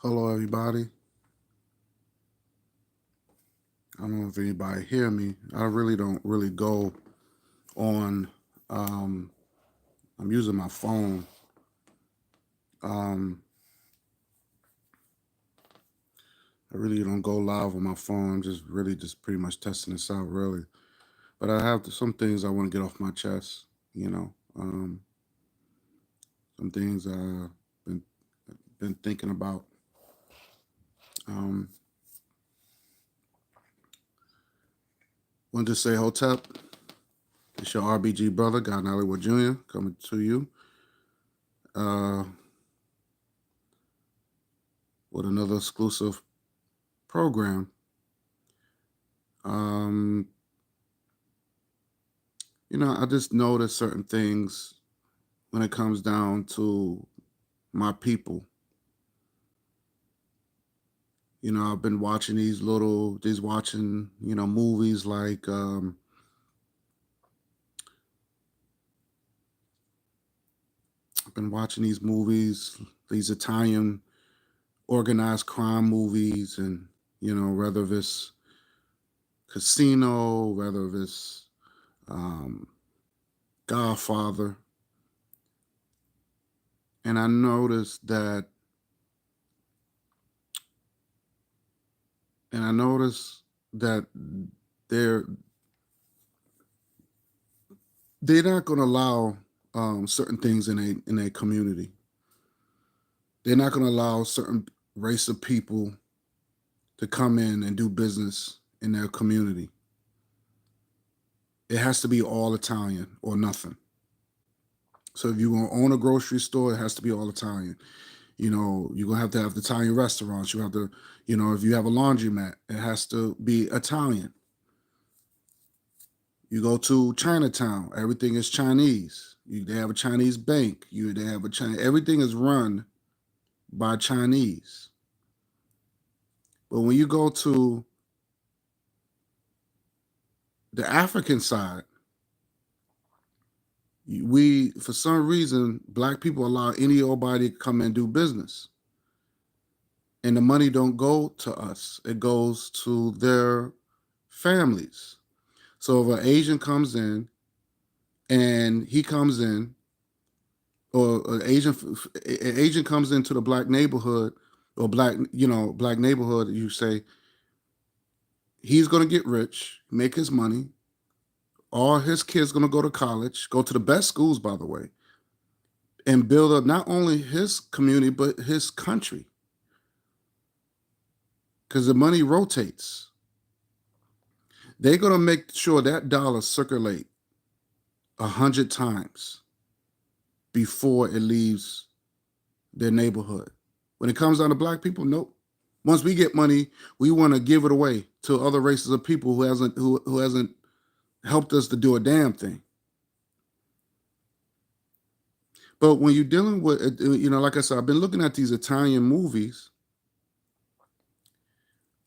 Hello, everybody. I don't know if anybody hear me. I really don't really go on. Um, I'm using my phone. Um, I really don't go live on my phone. I'm just really just pretty much testing this out, really. But I have some things I want to get off my chest. You know, some things I've been thinking about. Um, Want to say, Hotep, it's your RBG brother, God Hollywood Jr., coming to you uh, with another exclusive program. Um, I just notice certain things when it comes down to my people. I've been watching movies like I've been watching these movies, these Italian organized crime movies, and whether it's Casino, whether it's um, Godfather, and I noticed that, and I noticed that they're they're not going to allow certain things in a community. They're not going to allow certain race of people to come in and do business in their community. It has to be all Italian or nothing. So if you want to own a grocery store, it has to be all Italian. You're gonna have the Italian restaurants. You have to, if you have a laundromat, it has to be Italian. You go to Chinatown, everything is Chinese. They have a Chinese bank. They have a China. Everything is run by Chinese. But when you go to the African side, we, for some reason, black people allow any old body to come and do business, and the money don't go to us; it goes to their families. So if an Asian comes in, and he comes in, or an Asian comes into the black neighborhood, or black neighborhood, you say he's going to get rich, make his money. All his kids going to go to college, go to the best schools, by the way, and build up not only his community but his country, because the money rotates. They're going to make sure that dollar circulate 100 times before it leaves their neighborhood. When it comes down to black people, nope. Once we get money, we want to give it away to other races of people who hasn't helped us to do a damn thing. But when you're dealing with, like I said, I've been looking at these Italian movies,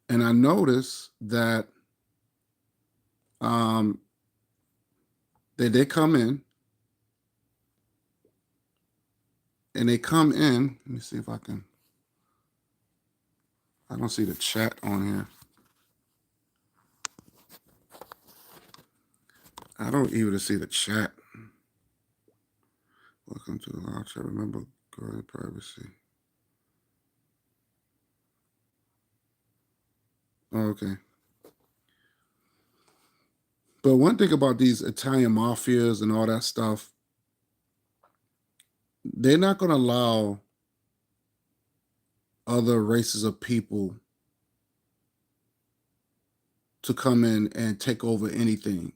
and I notice that um, they come in, and they come in. Let me see if I can. I don't see the chat on here. I don't even see the chat. Welcome to the live chat. Remember, girl, privacy. Oh, okay. But one thing about these Italian mafias and all that stuff, they're not going to allow other races of people to come in and take over anything.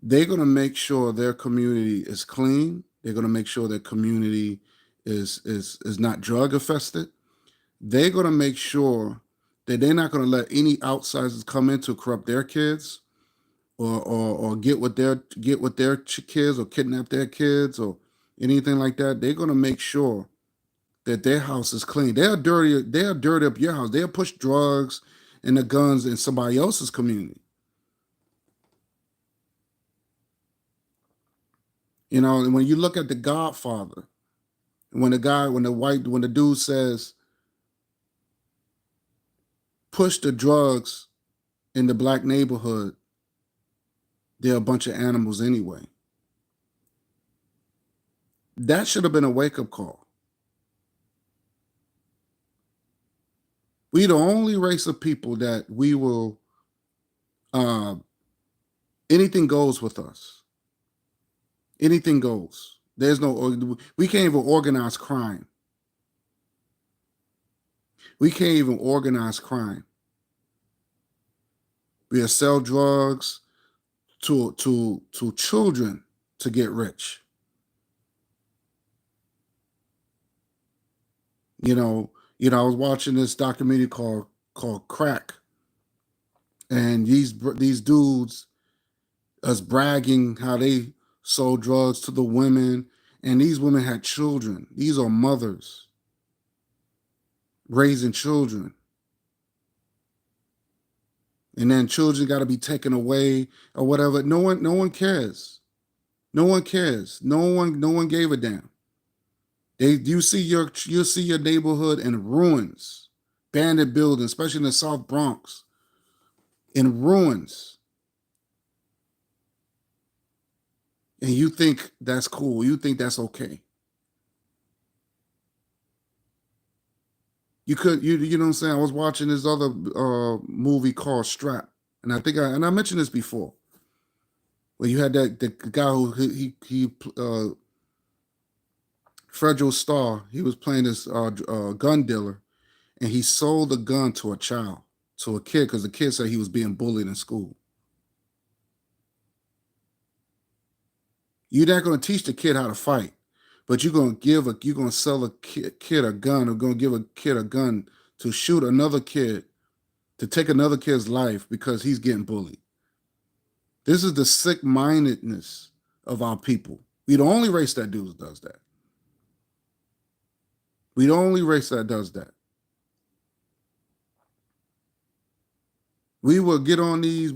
They're going to make sure their community is clean. They're going to make sure their community is not drug infested. They're going to make sure that they're not going to let any outsiders come in to corrupt their kids, or get with their kids, or kidnap their kids, or anything like that. They're going to make sure that their house is clean. They'll dirty up your house. They'll push drugs and the guns in somebody else's community. And when you look at The Godfather, when the dude says, push the drugs in the black neighborhood, they're a bunch of animals anyway. That should have been a wake-up call. We the only race of people that we will anything goes with us. Anything goes. There's no, we can't even organize crime. We can't even organize crime. We'll sell drugs to children to get rich. I was watching this documentary called Crack, and these dudes us bragging how they sold drugs to the women, and these women had children. These are mothers raising children, and then children got to be taken away or whatever. No one cares. No one cares. No one gave a damn. You'll see your neighborhood in ruins, bandit buildings, especially in the South Bronx, in ruins. And you think that's cool. You think that's okay. You know what I'm saying? I was watching this other movie called Strap. And I mentioned this before. Where you had the guy who he Fredro Starr, he was playing this gun dealer, and he sold the gun to a kid, because the kid said he was being bullied in school. You're not going to teach the kid how to fight, but you're going to sell a kid a gun, or going to give a kid a gun to shoot another kid, to take another kid's life because he's getting bullied. This is the sick-mindedness of our people. We the only race that does that. We the only race that does that. We will get on these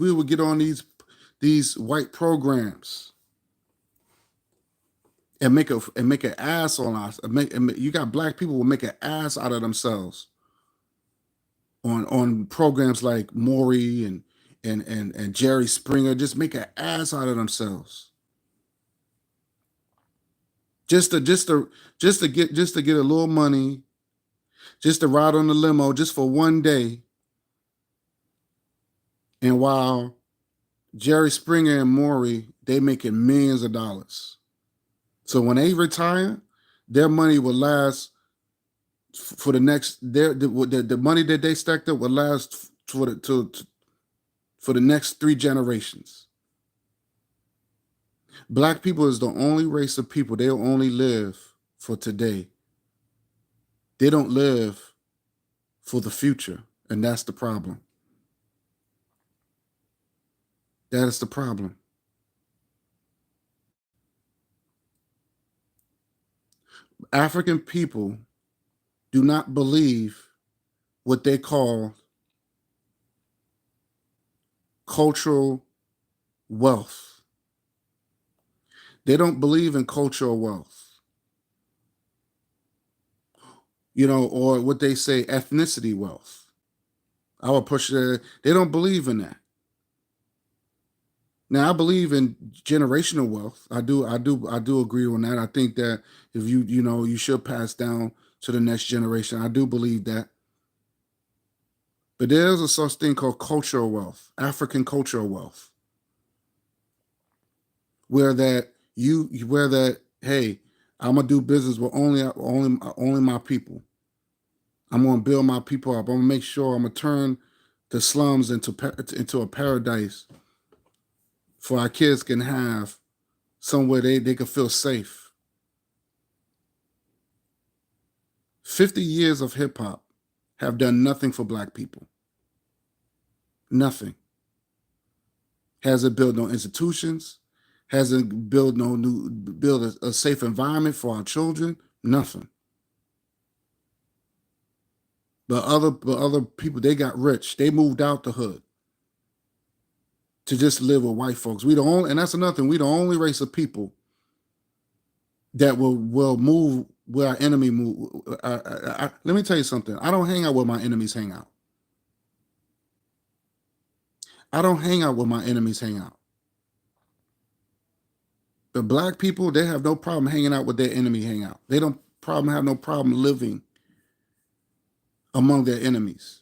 white programs and make an ass on us. You got black people will make an ass out of themselves on programs like Maury and Jerry Springer. Just make an ass out of themselves. Just to get a little money, just to ride on the limo just for one day. And while Jerry Springer and Maury, they making millions of dollars. So when they retire, their money will last for the next, the money that they stacked up will last for the next 3 generations. Black people is the only race of people, they'll only live for today. They don't live for the future, and that's the problem. That is the problem. African people do not believe what they call cultural wealth. They don't believe in cultural wealth. Or what they say, ethnicity wealth. I would push that. They don't believe in that. Now, I believe in generational wealth. I do agree on that. I think that if you should pass down to the next generation. I do believe that. But there's a such thing called cultural wealth, African cultural wealth, where hey, I'm gonna do business with only my people. I'm gonna build my people up. I'm gonna make sure I'm gonna turn the slums into a paradise for our kids can have somewhere they can feel safe. 50 years of hip hop have done nothing for black people. Nothing. Hasn't built no institutions, hasn't built a safe environment for our children, nothing. But other people, they got rich. They moved out the hood to just live with white folks. And that's another thing, we the only race of people that will move where our enemy move. Let me tell you something. I don't hang out where my enemies hang out. I don't hang out where my enemies hang out. The black people, they have no problem hanging out with their enemy hang out. They don't have no problem living among their enemies.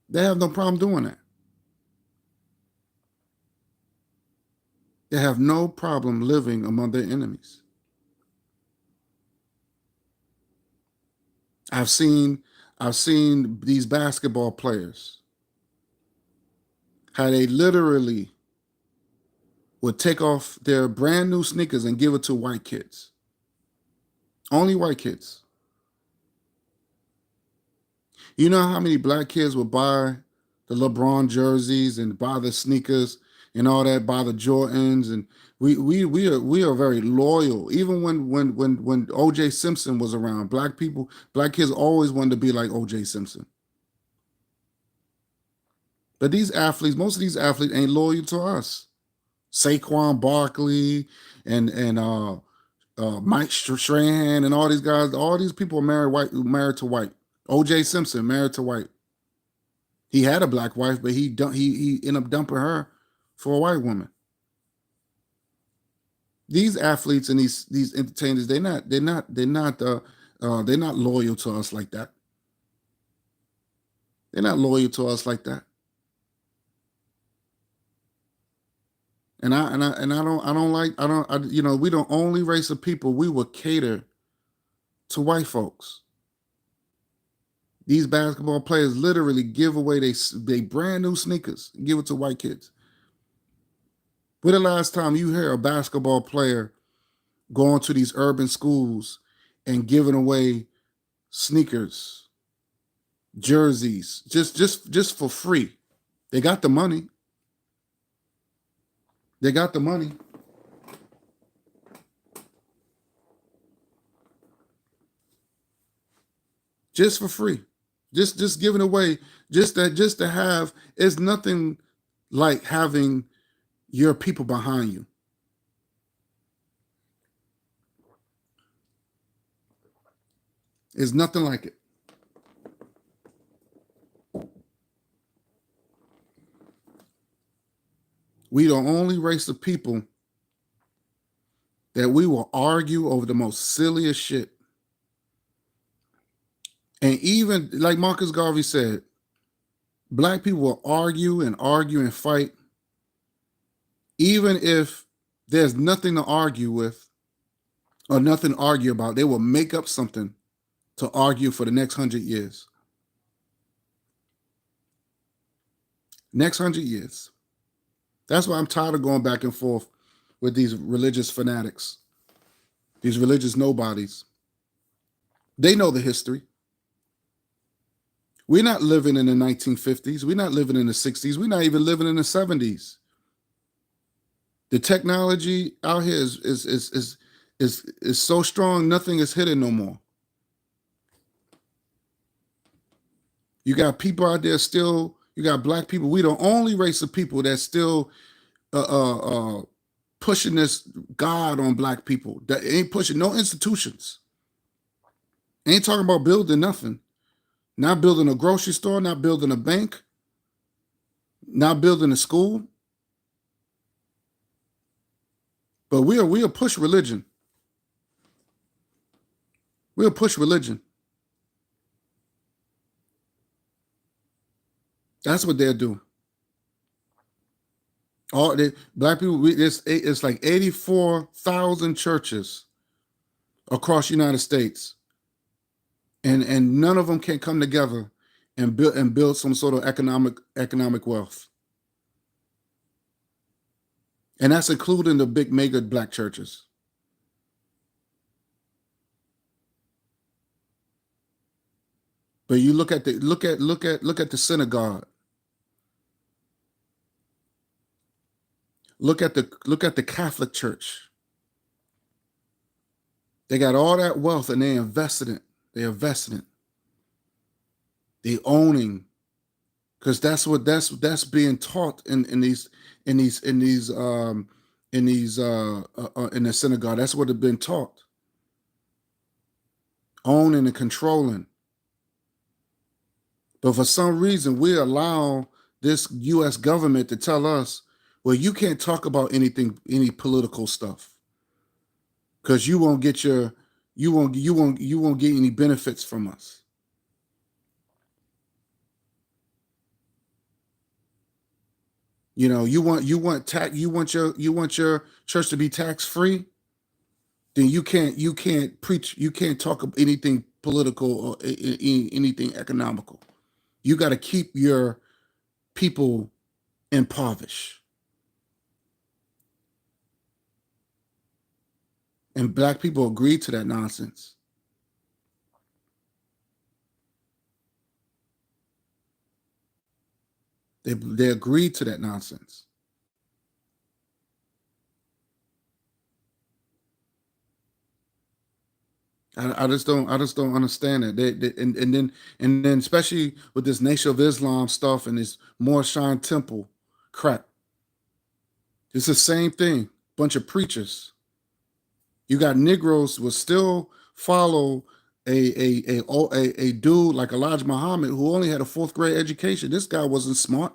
They have no problem doing that. They have no problem living among their enemies. I've seen these basketball players how they literally would take off their brand new sneakers and give it to white kids. Only white kids. You know how many black kids would buy the LeBron jerseys and buy the sneakers and all that, buy the Jordans, and we are very loyal. Even when O.J. Simpson was around, black kids always wanted to be like O.J. Simpson. But most of these athletes ain't loyal to us. Saquon Barkley and Mike Strahan and all these guys, all these people are married to white. O.J. Simpson married to white. He had a black wife, but he ended up dumping her for a white woman. These athletes and these entertainers, they're not loyal to us like that. They're not loyal to us like that. And we don't only race of people, we will cater to white folks. These basketball players literally give away they brand new sneakers, give it to white kids. When the last time you hear a basketball player going to these urban schools and giving away sneakers, jerseys, just for free? They got the money. They got the money. Just for free. Just giving away, just to have. It's nothing like having your people behind you. It's nothing like it. We the only race of people that we will argue over the most silliest shit. And even like Marcus Garvey said, black people will argue and fight, even if there's nothing to argue with or nothing to argue about. They will make up something to argue for the next 100 years. Next 100 years. That's why I'm tired of going back and forth with these religious fanatics, these religious nobodies. They know the history. We're not living in the 1950s. We're not living in the 60s. We're not even living in the 70s. The technology out here is so strong, nothing is hidden no more. You got people out there still. You got black people. We the only race of people that's still pushing this God on black people. That ain't pushing no institutions. Ain't talking about building nothing. Not building a grocery store, not building a bank, not building a school. But we'll push religion. We'll push religion. That's what they'll do. All the black people, it's like 84,000 churches across the United States. And none of them can come together and build some sort of economic wealth. And that's including the big mega black churches. But you look at the synagogue. Look at the Catholic Church. They got all that wealth and they invested in it. They owning, because that's being taught in the synagogue. That's what it's been taught. Owning and controlling. But for some reason, we allow this U.S. government to tell us, well, you can't talk about anything, any political stuff, because you won't get any benefits from us. You know, you want your church to be tax free, then you can't preach, you can't talk about anything political or anything economical. You got to keep your people impoverished. And black people agreed to that nonsense. They agreed to that nonsense. I just don't understand it. And then especially with this Nation of Islam stuff and this Moorshine Temple crap. It's the same thing. Bunch of preachers. You got Negroes will still follow a dude like Elijah Muhammad who only had a 4th grade education. This guy wasn't smart.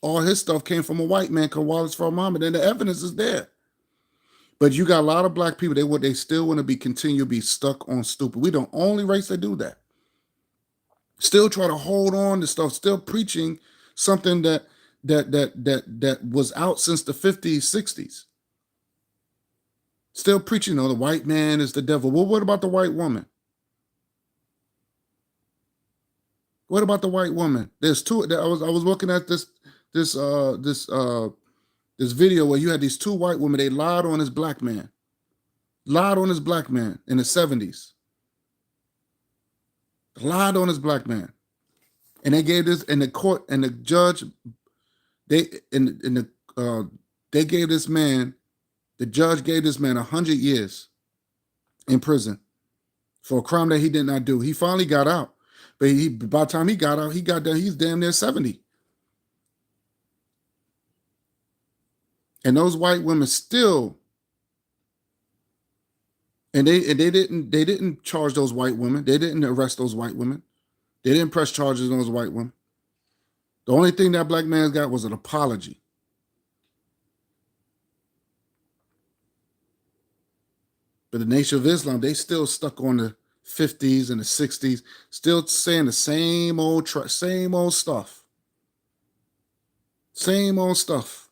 All his stuff came from a white man called Wallace Farr Muhammad, and the evidence is there. But you got a lot of black people. They still want to continue to be stuck on stupid. We the only race that do that. Still try to hold on to stuff. Still preaching something that was out since the 50s, 60s. Still preaching, the white man is the devil. Well, what about the white woman? What about the white woman? There's two. I was looking at this video where you had these 2 white women. They lied on this black man. Lied on this black man in the 70s. Lied on this black man. And they gave this in the court, and the judge, they gave this man, the judge gave this man 100 years in prison for a crime that he did not do. He finally got out. But by the time he got out, he's damn near 70. And those white women still, and they didn't charge those white women. They didn't arrest those white women. They didn't press charges on those white women. The only thing that black man got was an apology. But the Nation of Islam, they still stuck on the 50s and the 60s, still saying the same old stuff. Same old stuff.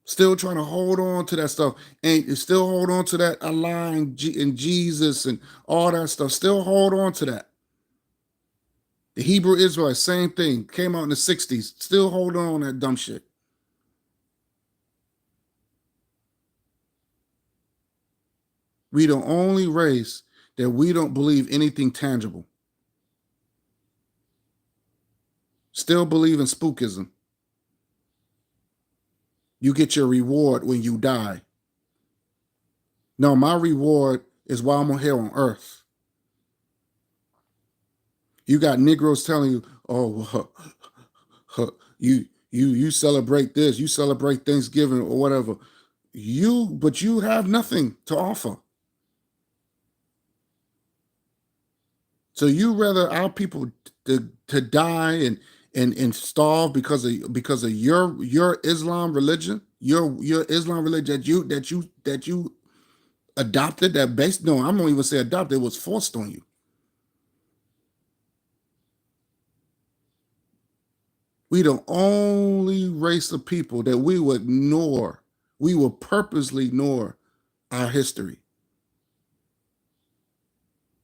Still trying to hold on to that stuff. And still hold on to that Allah and Jesus and all that stuff. Still hold on to that. The Hebrew Israelites, same thing. Came out in the 60s. Still hold on to that dumb shit. We the only race that we don't believe anything tangible. Still believe in spookism. You get your reward when you die. No, my reward is while I'm here on earth. You got Negroes telling you, oh, you celebrate this, you celebrate Thanksgiving or whatever. But you have nothing to offer. So you rather our people to die and starve because of your Islam religion, your Islam religion that you adopted, that based, no, I'm not even say adopted, it was forced on you. We the only race of people that we will ignore. We will purposely ignore our history.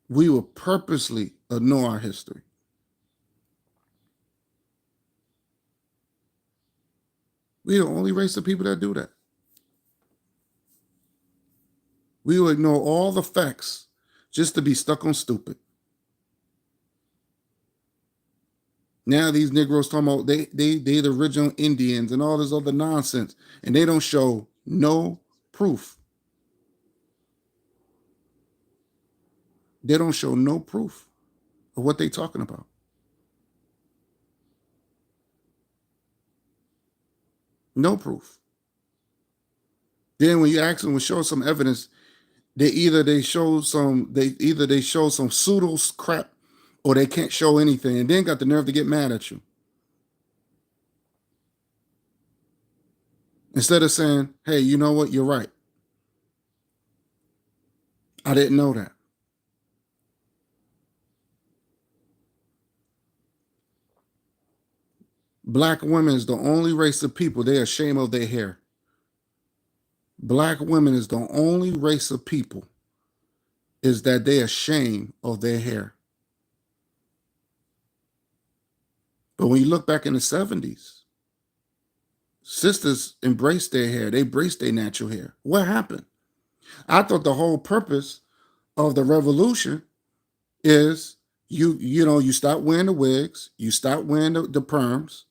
We will purposely ignore our history. We're the only race of people that do that. We will ignore all the facts just to be stuck on stupid. Now these Negroes talking about they the original Indians and all this other nonsense, and they don't show no proof. They don't show no proof of what they're talking about. No proof. Then when you ask them to show some evidence, they show some pseudo crap, or they can't show anything, and then got the nerve to get mad at you. Instead of saying, hey, you know what? You're right. I didn't know that. Black women is the only race of people, they're ashamed of their hair. Black women is the only race of people is that they are ashamed of their hair. But when you look back in the 70s, sisters embraced their hair. They embraced their natural hair. What happened? I thought the whole purpose of the revolution is you stop wearing the wigs, you stop wearing the perms,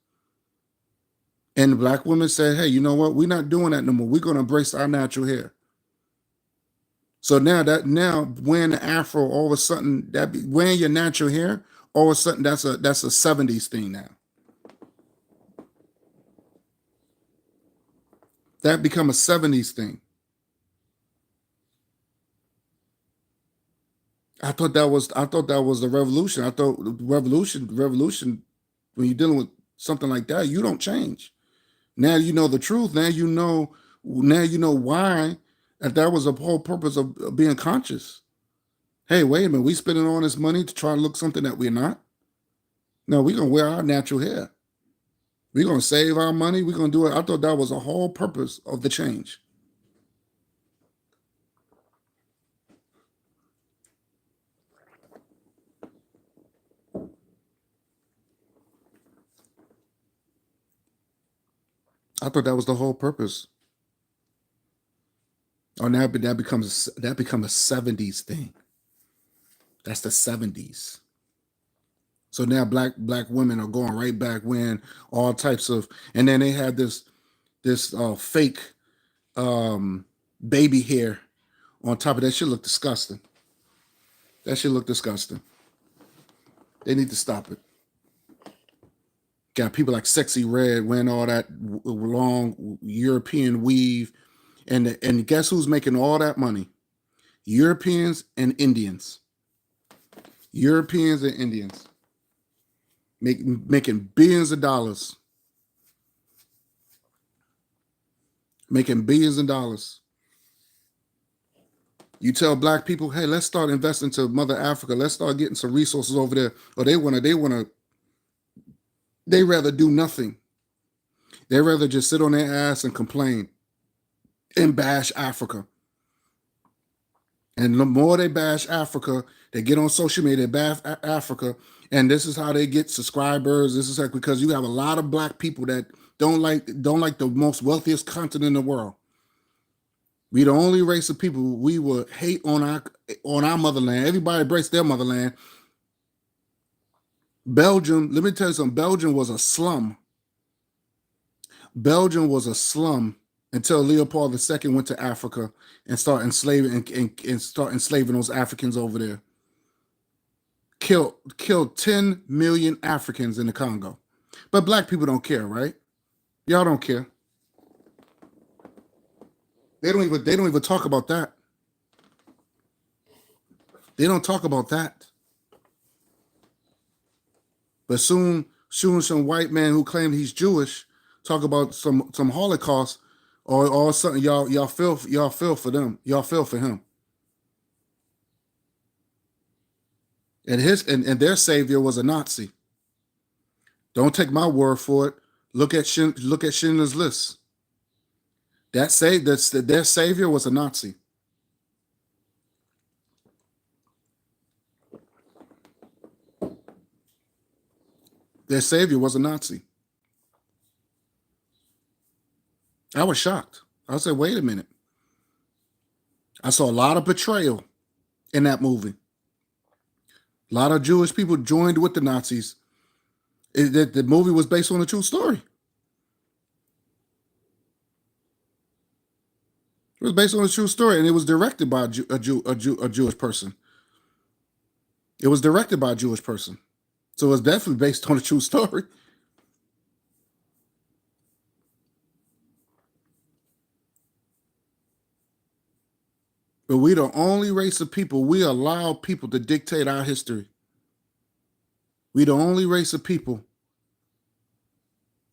and the black women said, hey, you know what? We're not doing that no more. We're going to embrace our natural hair. So now wearing the afro, all of a sudden wearing your natural hair, all of a sudden that's a 70s thing now. That become a 70s thing. I thought that was the revolution. I thought revolution, when you're dealing with something like that, you don't change. Now you know the truth. Now you know why that was the whole purpose of being conscious. Hey, wait a minute, we spending all this money to try to look something that we're not. No, we're gonna wear our natural hair. We're gonna save our money. We're gonna do it. I thought that was the whole purpose of the change. I thought that was the whole purpose. Oh, now that becomes a 70s thing. That's the 70s. So now black women are going right back wearing all types of, and then they had this fake baby hair on top of that. Shit look disgusting. That shit look disgusting. They need to stop it. Got people like Sexy Red wearing all that long European weave, and guess who's making all that money? Europeans and Indians. Europeans and Indians making billions of dollars. Making billions of dollars. You tell black people, hey, let's start investing to Mother Africa. Let's start getting some resources over there. Or they rather do nothing. They rather just sit on their ass and complain and bash Africa. And the more they bash Africa, they get on social media, they bash Africa, and this is how they get subscribers. This is like because you have a lot of black people that don't like the most wealthiest continent in the world. We the only race of people we will hate on our motherland. Everybody embrace their motherland. Belgium, let me tell you something. Belgium was a slum. Belgium was a slum until Leopold II went to Africa and start enslaving and start enslaving those Africans over there. Killed 10 million Africans in the Congo. But black people don't care, right? Y'all don't care. They don't even talk about that. They don't talk about that. But soon some white man who claimed he's Jewish talk about some Holocaust, or something. Y'all feel for them. Y'all feel for him. And their savior was a Nazi. Don't take my word for it. Look at Schindler's List. Their savior was a Nazi. Their savior was a Nazi. I was shocked. I said, wait a minute. I saw a lot of betrayal in that movie. A lot of Jewish people joined with the Nazis. The movie was based on a true story. It was based on a true story, and it was directed by a Jewish person. It was directed by a Jewish person. So it was definitely based on a true story. But we the only race of people, we allow people to dictate our history. We the only race of people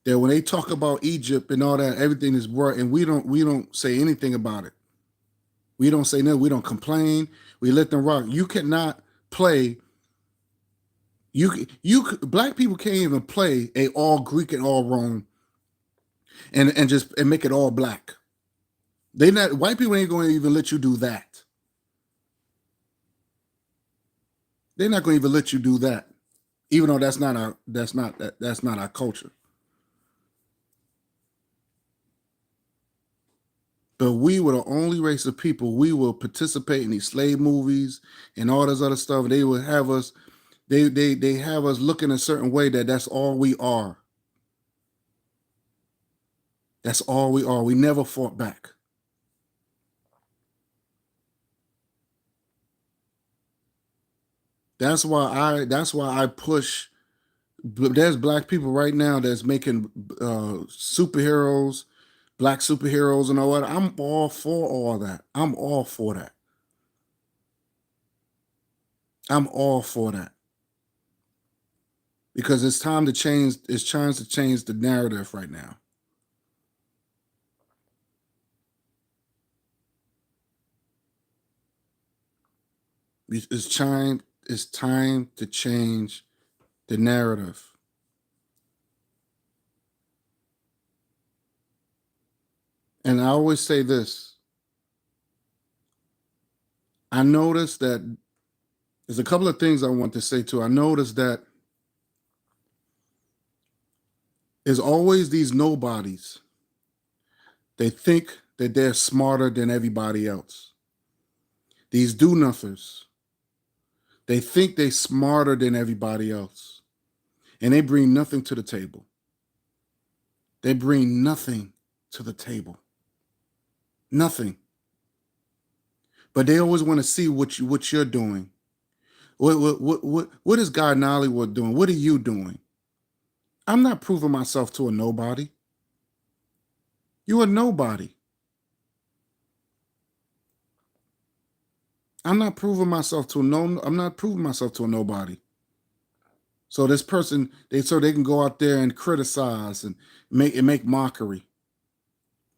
that when they talk about Egypt and all that, everything is right, and we don't say anything about it. We don't say nothing. We don't complain. We let them rock. You cannot play. Black people can't even play a all Greek and all Rome and make it all black. They not white people ain't going to even let you do that. They're not going to even let you do that, even though that's not our culture. But we were the only race of people. We will participate in these slave movies and all this other stuff. They will have us. They have us looking a certain way that's all we are. That's all we are. We never fought back. That's why I push. There's black people right now that's making superheroes, black superheroes, and all that. I'm all for all that. I'm all for that. I'm all for that because it's time to change. It's time to change the narrative right now. It's time. It's time to change the narrative. And I always say this. I noticed that there's a couple of things I want to say too. I noticed that there's always these nobodies. They think that they're smarter than everybody else. These do nothers. They think they're smarter than everybody else. And they bring nothing to the table. They bring nothing to the table. Nothing. But they always want to see what you're doing. What is God Nollywood doing? What are you doing? I'm not proving myself to a nobody. You're a nobody. I'm not proving myself to a nobody. So this person, they can go out there and criticize and make mockery.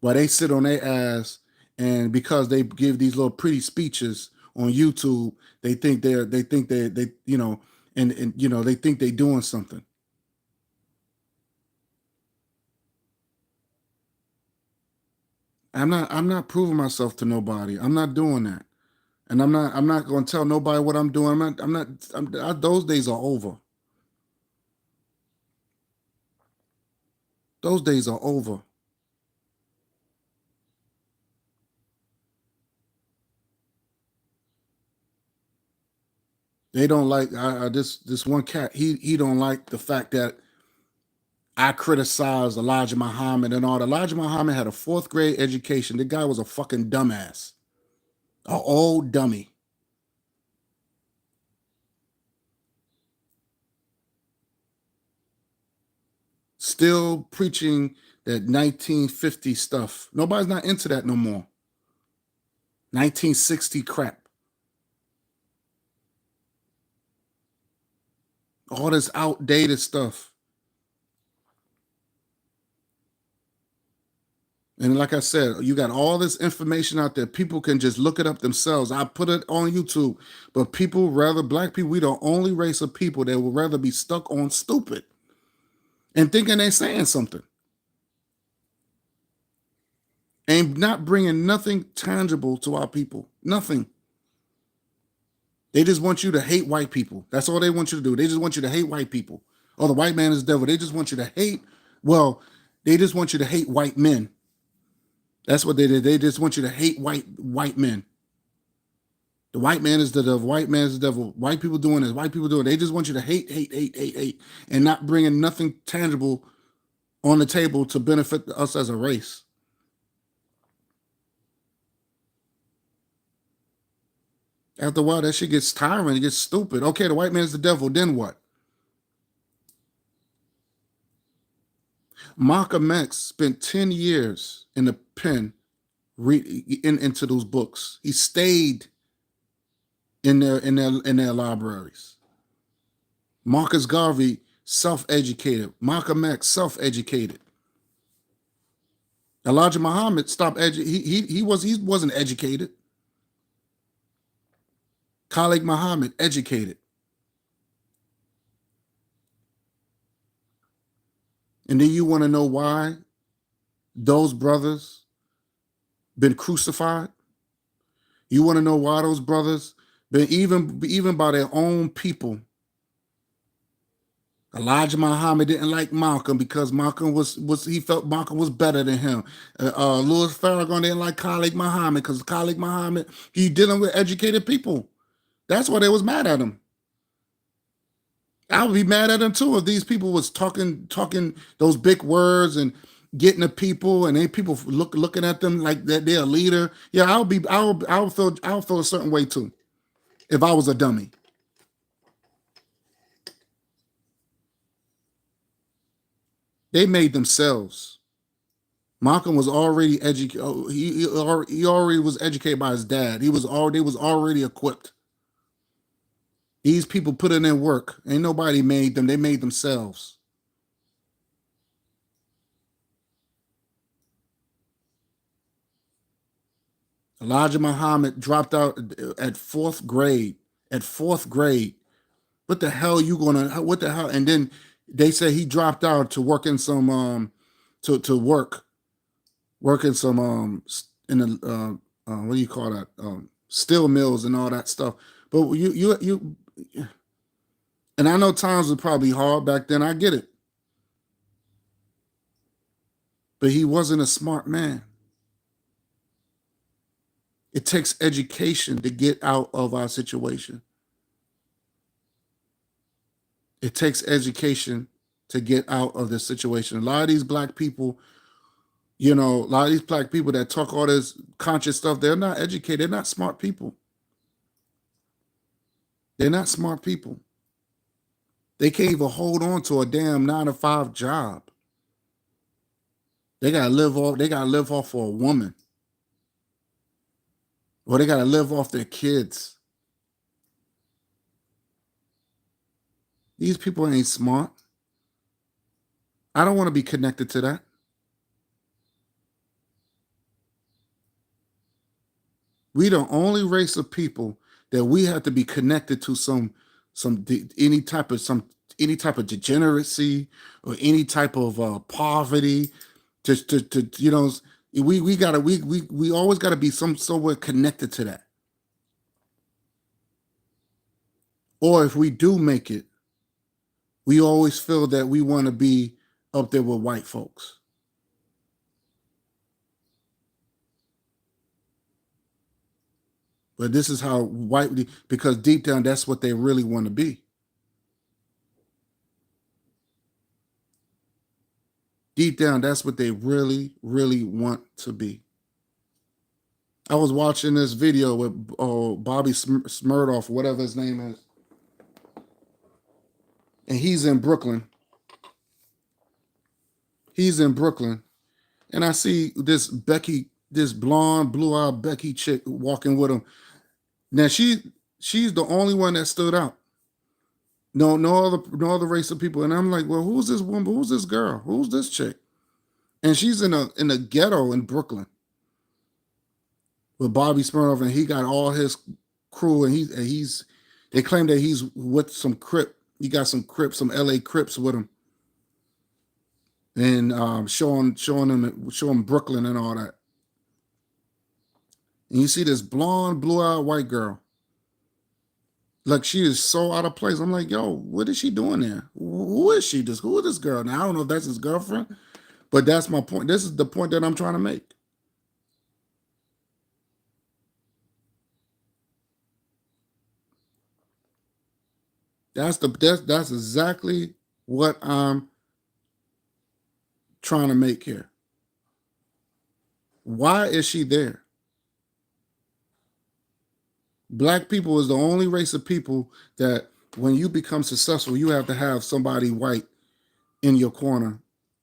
While they sit on their ass, and because they give these little pretty speeches on YouTube, they think they they think they're doing something. I'm not proving myself to nobody. I'm not doing that. And I'm not going to tell nobody what I'm doing. Those days are over. Those days are over. They don't like this one cat. He don't like the fact that I criticized Elijah Muhammad and all. Elijah Muhammad had a fourth grade education. The guy was a fucking dumbass, a old dummy. Still preaching that 1950 stuff. Nobody's not into that no more. 1960 crap. All this outdated stuff. And like I said, you got all this information out there. People can just look it up themselves. I put it on YouTube. But black people, we the only race of people that would rather be stuck on stupid and thinking they're saying something and not bringing nothing tangible to our people. Nothing. They just want you to hate white people. That's all they want you to do. They just want you to hate white people. Oh, the white man is the devil. They just want you to hate. Well, they just want you to hate white men. That's what they did. They just want you to hate white men. The white man is the devil. White man is the devil. White people doing this. White people doing. They just want you to hate, hate, hate, hate, hate, and not bringing nothing tangible on the table to benefit us as a race. After a while, that shit gets tiring. It gets stupid. Okay, the white man's the devil. Then what? Malcolm X spent 10 years in the pen into those books. He stayed in their libraries. Marcus Garvey, self-educated. Malcolm X, self-educated. Elijah Muhammad stopped he wasn't educated. Khalid Muhammad, educated. And then you want to know why those brothers been crucified? You want to know why those brothers been even by their own people? Elijah Muhammad didn't like Malcolm because Malcolm he felt Malcolm was better than him. Louis Farrakhan didn't like Khalid Muhammad because Khalid Muhammad, he dealing with educated people. That's why they was mad at him. I would be mad at them too if these people was talking those big words and getting the people, and they people looking at them like that they're a leader. Yeah, I would feel a certain way too if I was a dummy. They made themselves. Malcolm was already educated. He already was educated by his dad. They was already equipped. These people put in their work. Ain't nobody made them. They made themselves. Elijah Muhammad dropped out at fourth grade. At fourth grade, what the hell you gonna? What the hell? And then they say he dropped out to work in some to work in some in the what do you call that steel mills and all that stuff. But you and I know times were probably hard back then. I get it, but he wasn't a smart man. It takes education to get out of our situation. It takes education to get out of this situation. A lot of these black people, a lot of these black people that talk all this conscious stuff, they're not educated. They're not smart people. They're not smart people. They can't even hold on to a damn 9 to 5 job. They gotta live off. They gotta live off for a woman, or they gotta live off their kids. These people ain't smart. I don't want to be connected to that. We the only race of people that we have to be connected to any type of degeneracy or any type of poverty. To we gotta we always gotta be somewhere connected to that. Or if we do make it, we always feel that we want to be up there with white folks. But this is how white, because deep down, that's what they really want to be. Deep down, that's what they really, really want to be. I was watching this video with Bobby Smurdoff, whatever his name is, and he's in Brooklyn. He's in Brooklyn, and I see this blonde, blue-eyed Becky chick walking with him. Now she's the only one that stood out. No other race of people. And I'm like, well, who's this woman? Who's this girl? Who's this chick? And she's in a ghetto in Brooklyn with Bobby Smurnoff, and he got all his crew, and he's they claim that he's with some Crip. He got some Crips, some LA Crips with him, and showing Brooklyn and all that. And you see this blonde, blue-eyed white girl. Like, she is so out of place. I'm like, yo, what is she doing there? Who is she? Who is this girl? Now I don't know if that's his girlfriend, but that's my point. This is the point that I'm trying to make. That's exactly what I'm trying to make here. Why is she there? Black people is the only race of people that when you become successful, you have to have somebody white in your corner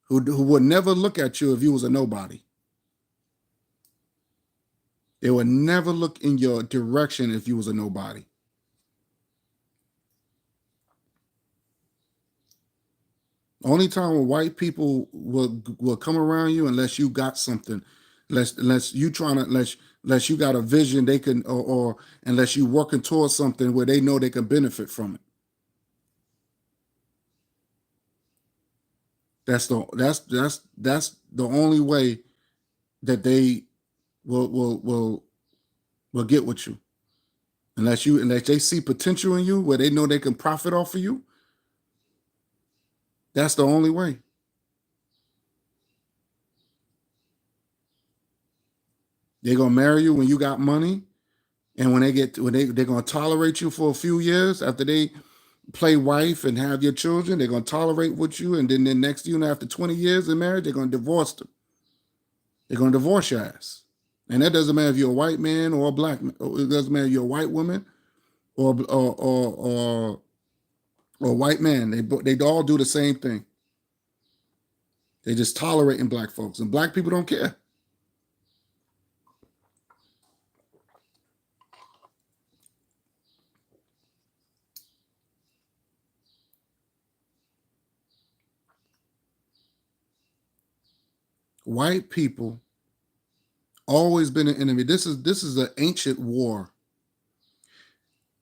who would never look at you if you was a nobody. They would never look in your direction if you was a nobody. Only time when white people will come around you unless you got something, unless you trying to unless you got a vision they can or unless you working towards something where they know they can benefit from it. That's the only way that they will get with you. Unless they see potential in you where they know they can profit off of you, that's the only way. They're gonna marry you when you got money, and they're gonna tolerate you for a few years after they play wife and have your children, they're gonna tolerate with you, and then the next after 20 years of marriage, they're gonna divorce them. They're gonna divorce your ass. And that doesn't matter if you're a white man or a black man. It doesn't matter if you're a white woman or a white man. They all do the same thing. They just tolerating black folks, and black people don't care. White people always been an enemy. This is an ancient war.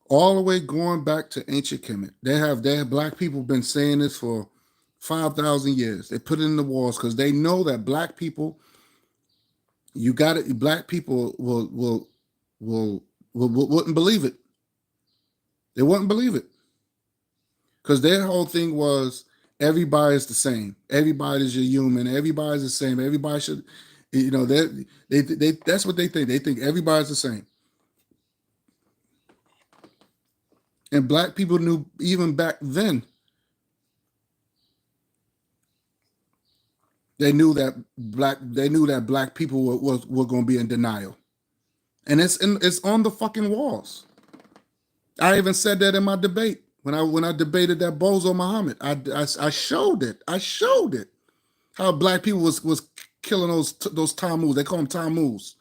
All the way going back to ancient Kemet. They have black people been saying this for 5,000 years. They put it in the walls because they know that black people, you got it. Black people wouldn't believe it. They wouldn't believe it because their whole thing was everybody's the same. Everybody's a human. Everybody's the same. Everybody should, that's what they think. They think everybody's the same. And black people knew even back then. They knew that black people were going to be in denial, and it's on the fucking walls. I even said that in my debate when I debated that Bozo Muhammad. I showed it. I showed it how black people was killing those Tammuz. They call them Tammuz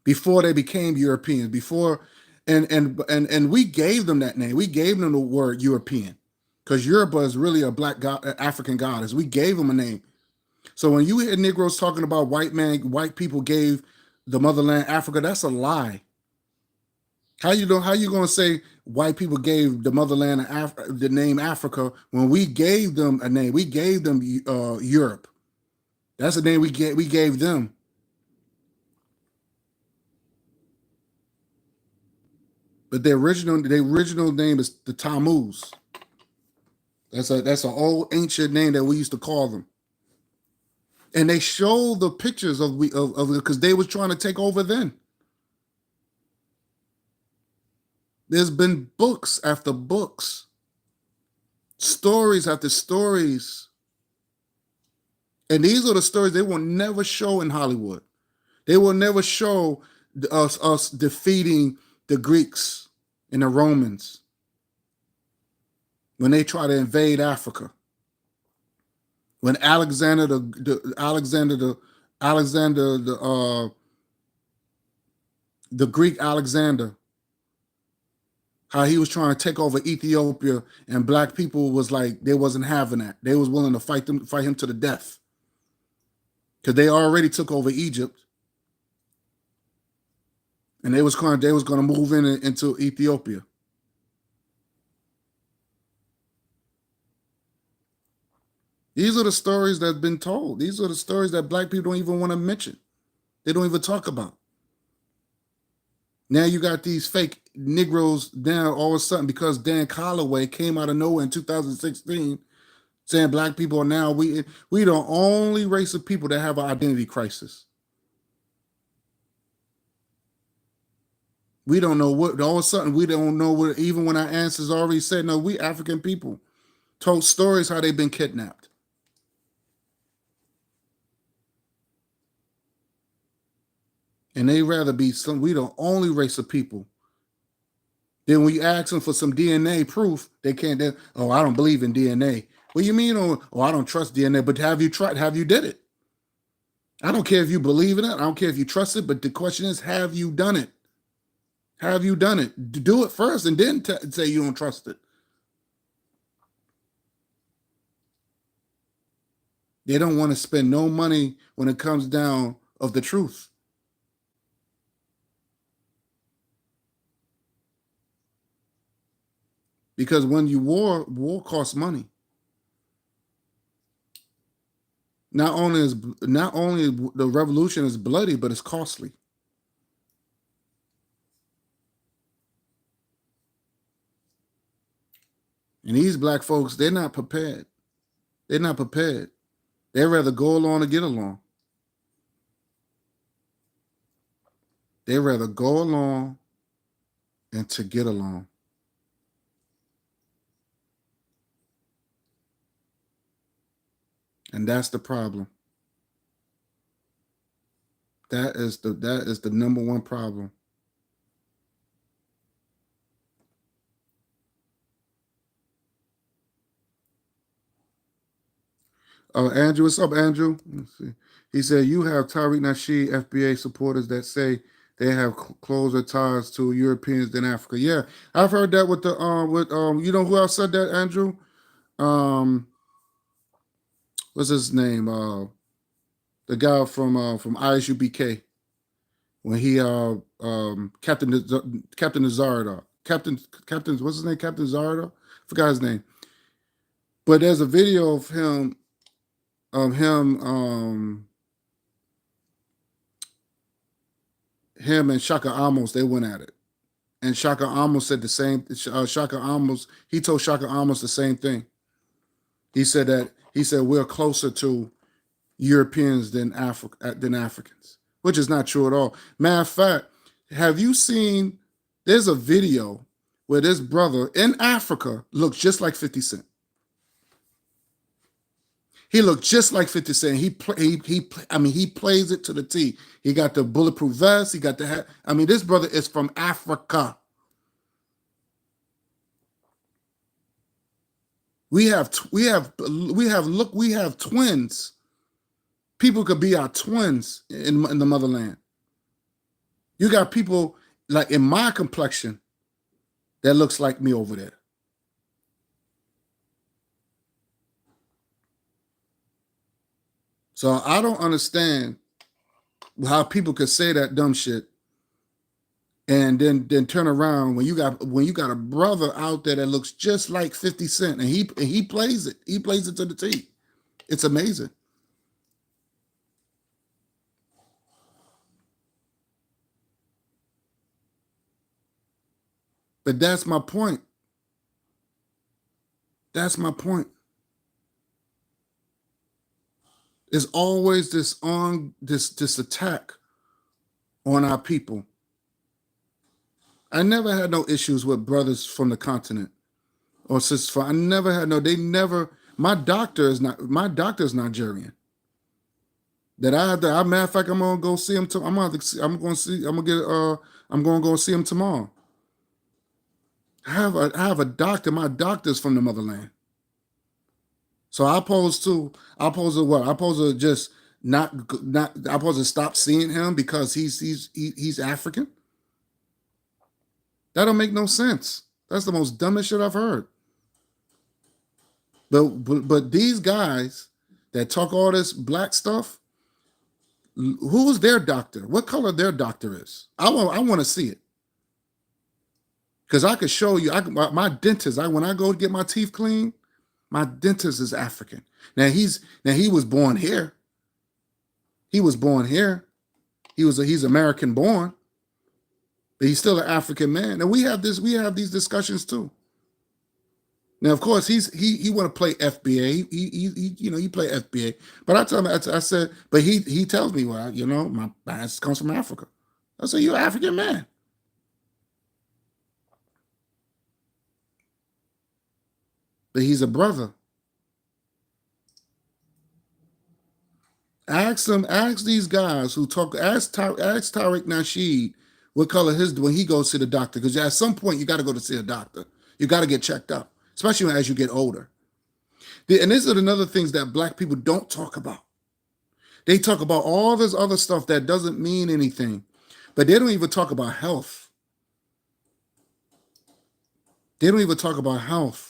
before they became Europeans. Before and we gave them that name. We gave them the word European because Europe was really a black god, African goddess. We gave them a name. So when you hear Negroes talking about white people gave the motherland Africa, that's a lie. How you going to say white people gave the motherland the name Africa when we gave them a name? We gave them Europe. That's the name we gave them. But the original name is the Tammuz. That's an old ancient name that we used to call them. And they show the pictures of because they was trying to take over then. There's been books after books, stories after stories. And these are the stories they will never show in Hollywood. They will never show us defeating the Greeks and the Romans when they try to invade Africa. When Alexander the Greek Alexander, how he was trying to take over Ethiopia, and black people was like they wasn't having that. They was willing to fight him to the death because they already took over Egypt, and they was going to move into Ethiopia. These are the stories that have been told. These are the stories that black people don't even want to mention. They don't even talk about. Now you got these fake Negroes now all of a sudden because Dan Calloway came out of nowhere in 2016 saying black people are now we the only race of people that have an identity crisis. We don't know what all of a sudden we don't know what even when our ancestors already said no, we African people told stories how they've been kidnapped. And they rather be we the only race of people. Then when you ask them for some DNA proof, they can't. Oh, I don't believe in DNA. What do you mean? Oh, I don't trust DNA. But have you tried? Have you did it? I don't care if you believe in it. I don't care if you trust it. But the question is, have you done it? Have you done it? Do it first, and then say you don't trust it. They don't want to spend no money when it comes down of the truth. Because when you war costs money. Not only the revolution is bloody, but it's costly. And these black folks, they're not prepared. They're not prepared. They'd rather go along to get along. They'd rather go along and to get along. And that's the problem. That is the number one problem. Oh, Andrew, what's up, Andrew? Let's see. He said you have Tariq Nasheed FBA supporters that say they have closer ties to Europeans than Africa. Yeah, I've heard that with the you know who else said that, Andrew? What's his name? The guy from ISUBK when he Captain Nazarda. Captain what's his name? Captain Nazarda? Forgot his name. But there's a video of him him and Shaka Amos, they went at it. And Shaka Amos said the same. He told Shaka Amos the same thing. He said we're closer to Europeans than Africans, which is not true at all. Matter of fact, have you seen? There's a video where this brother in Africa looks just like 50 Cent. He looked just like 50 Cent. He plays it to the T. He got the bulletproof vest. He got the hat. I mean, this brother is from Africa. We have twins. People could be our twins in the motherland. You got people like in my complexion that looks like me over there. So I don't understand how people could say that dumb shit and then turn around when you got a brother out there that looks just like 50 Cent and he plays it. He plays it to the T. It's amazing. But that's my point. That's my point. There's always this attack on our people. I never had no issues with brothers from the continent or sisters. I never had my doctor is Nigerian. Matter of fact, I'm gonna go see him. I'm gonna go see him tomorrow. I have a doctor. My doctor's from the motherland. So I opposed to what? I opposed to just not. I opposed to stop seeing him because he's African. That don't make no sense. That's the most dumbest shit I've heard. But these guys that talk all this black stuff, who's their doctor? What color their doctor is? I want to see it. Because I could show you, my dentist, when I go to get my teeth cleaned, my dentist is African. Now he was born here. He was born here. He's American born, but he's still an African man. And we have these discussions too. Now, of course, he want to play FBA. He play FBA. But I tell him, I said, but he tells me, well, my ass comes from Africa. I said, you're an African man. But he's a brother. Ask these guys who talk. Ask Tariq Nasheed what color when he goes to the doctor. Because at some point you got to go to see a doctor. You got to get checked up, especially as you get older. And this is another things that black people don't talk about. They talk about all this other stuff that doesn't mean anything, but they don't even talk about health. They don't even talk about health.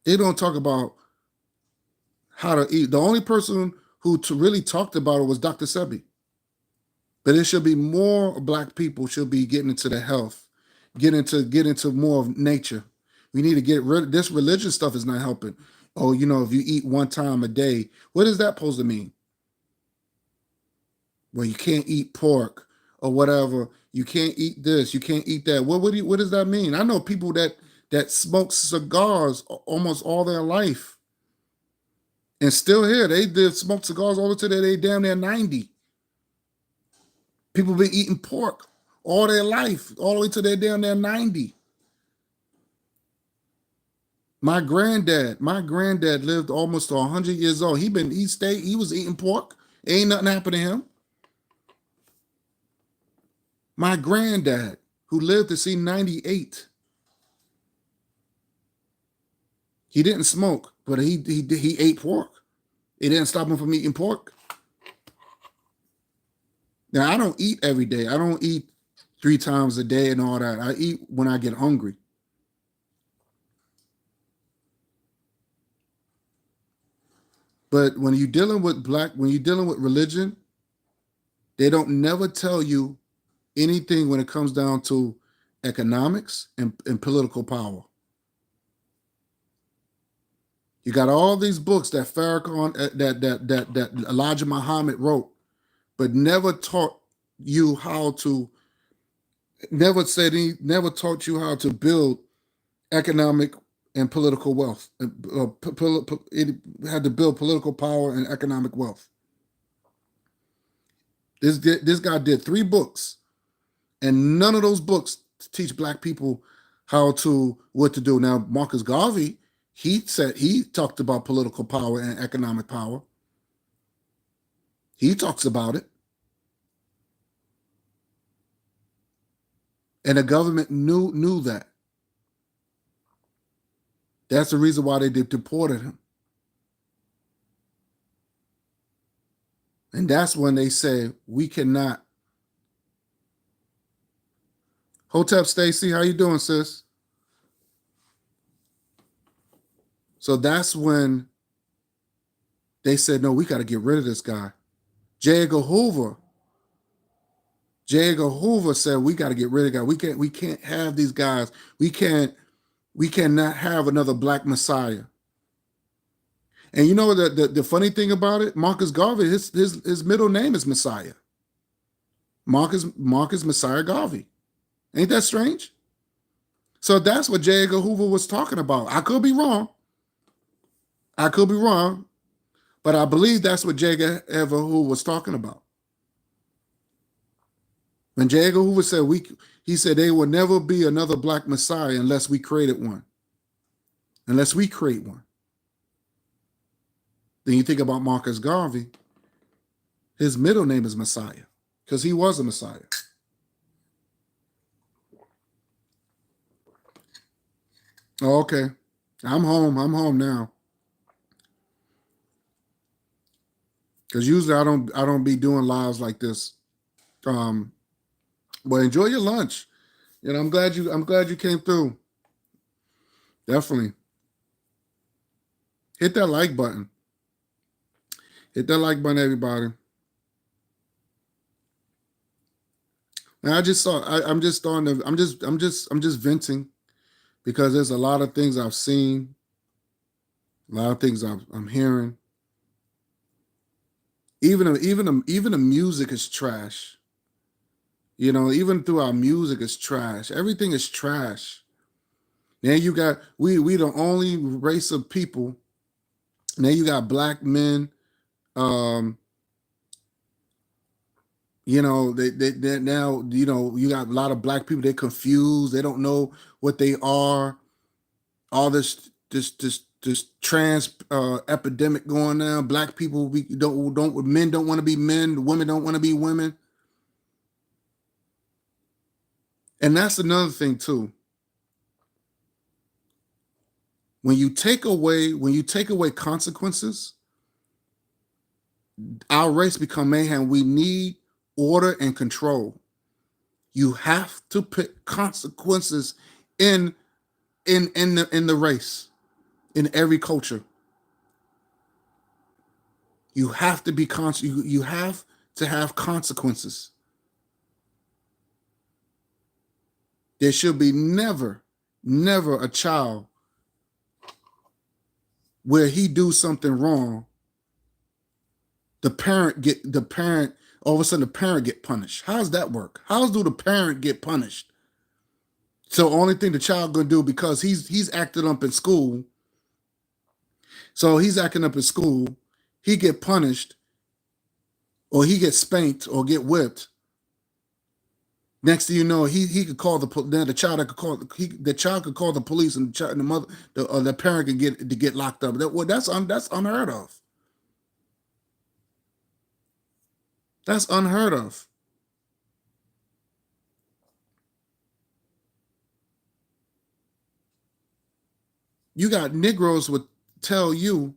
They don't talk about how to eat. The only person who really talked about it was Dr. Sebi. But it should be more black people should be getting into the health, get into more of nature. We need to get rid of this religious stuff is not helping. Oh, if you eat one time a day, what is that supposed to mean? Well, you can't eat pork or whatever. You can't eat this. You can't eat that. What does that mean? I know people that smoke cigars almost all their life, and still here they did smoke cigars all the way to they damn near 90. People been eating pork all their life, all the way to their damn near 90. My granddad lived almost to 100 years old. He was eating pork. Ain't nothing happened to him. My granddad, who lived to see 98, he didn't smoke, but he ate pork. It didn't stop him from eating pork. Now, I don't eat every day. I don't eat 3 times a day and all that. I eat when I get hungry. But when you're dealing with religion, they don't never tell you anything when it comes down to economics and political power. You got all these books that Farrakhan, that Elijah Muhammad wrote, but never taught you how to. Never taught you how to build economic and political wealth. It had to build political power and economic wealth. This guy did 3 books, and none of those books teach black people what to do. Now, Marcus Garvey, he talked about political power and economic power. He talks about it. And the government knew that. That's the reason why they deported him. And that's when they say, we cannot. Hotep Stacy, how you doing, sis? So that's when they said, no, we got to get rid of this guy. J. Edgar Hoover said, we got to get rid of the guy. We can't have these guys. We cannot have another black messiah. And you know the funny thing about it, Marcus Garvey, his middle name is Messiah. Marcus Messiah Garvey. Ain't that strange? So that's what J. Edgar Hoover was talking about. I could be wrong, but I believe that's what J. Edgar Hoover was talking about. When J. Edgar Hoover said he said there will never be another black messiah unless we created one. Unless we create one. Then you think about Marcus Garvey, his middle name is Messiah, because he was a messiah. Oh, okay. I'm home now. Because usually I don't be doing lives like this. But enjoy your lunch. I'm glad you came through. Definitely. Hit that like button. Hit that like button, everybody. And I'm just venting, because there's a lot of things I've seen, a lot of things I'm hearing. Even the music is trash. Even through our music is trash. Everything is trash. Now you got we the only race of people. Now you got black men. They now you got a lot of black people. They're confused. They don't know what they are. All this trans epidemic going on. Black people men don't want to be men. Women don't want to be women. And that's another thing too. When you take away consequences, our race become mayhem. We need order and control. You have to put consequences in the race. in every culture. You have to be conscious. You have to have consequences. There should be never a child where he do something wrong, the parent all of a sudden the parent get punished. How does that work? How do the parent get punished? So only thing the child gonna do, because he's acting up in school. So he's acting up in school, he get punished, or he gets spanked or get whipped. Next thing you know, he could call the child could call the child could call the police, and the mother the parent can get locked up. That's unheard of. That's unheard of. You got Negroes would tell you,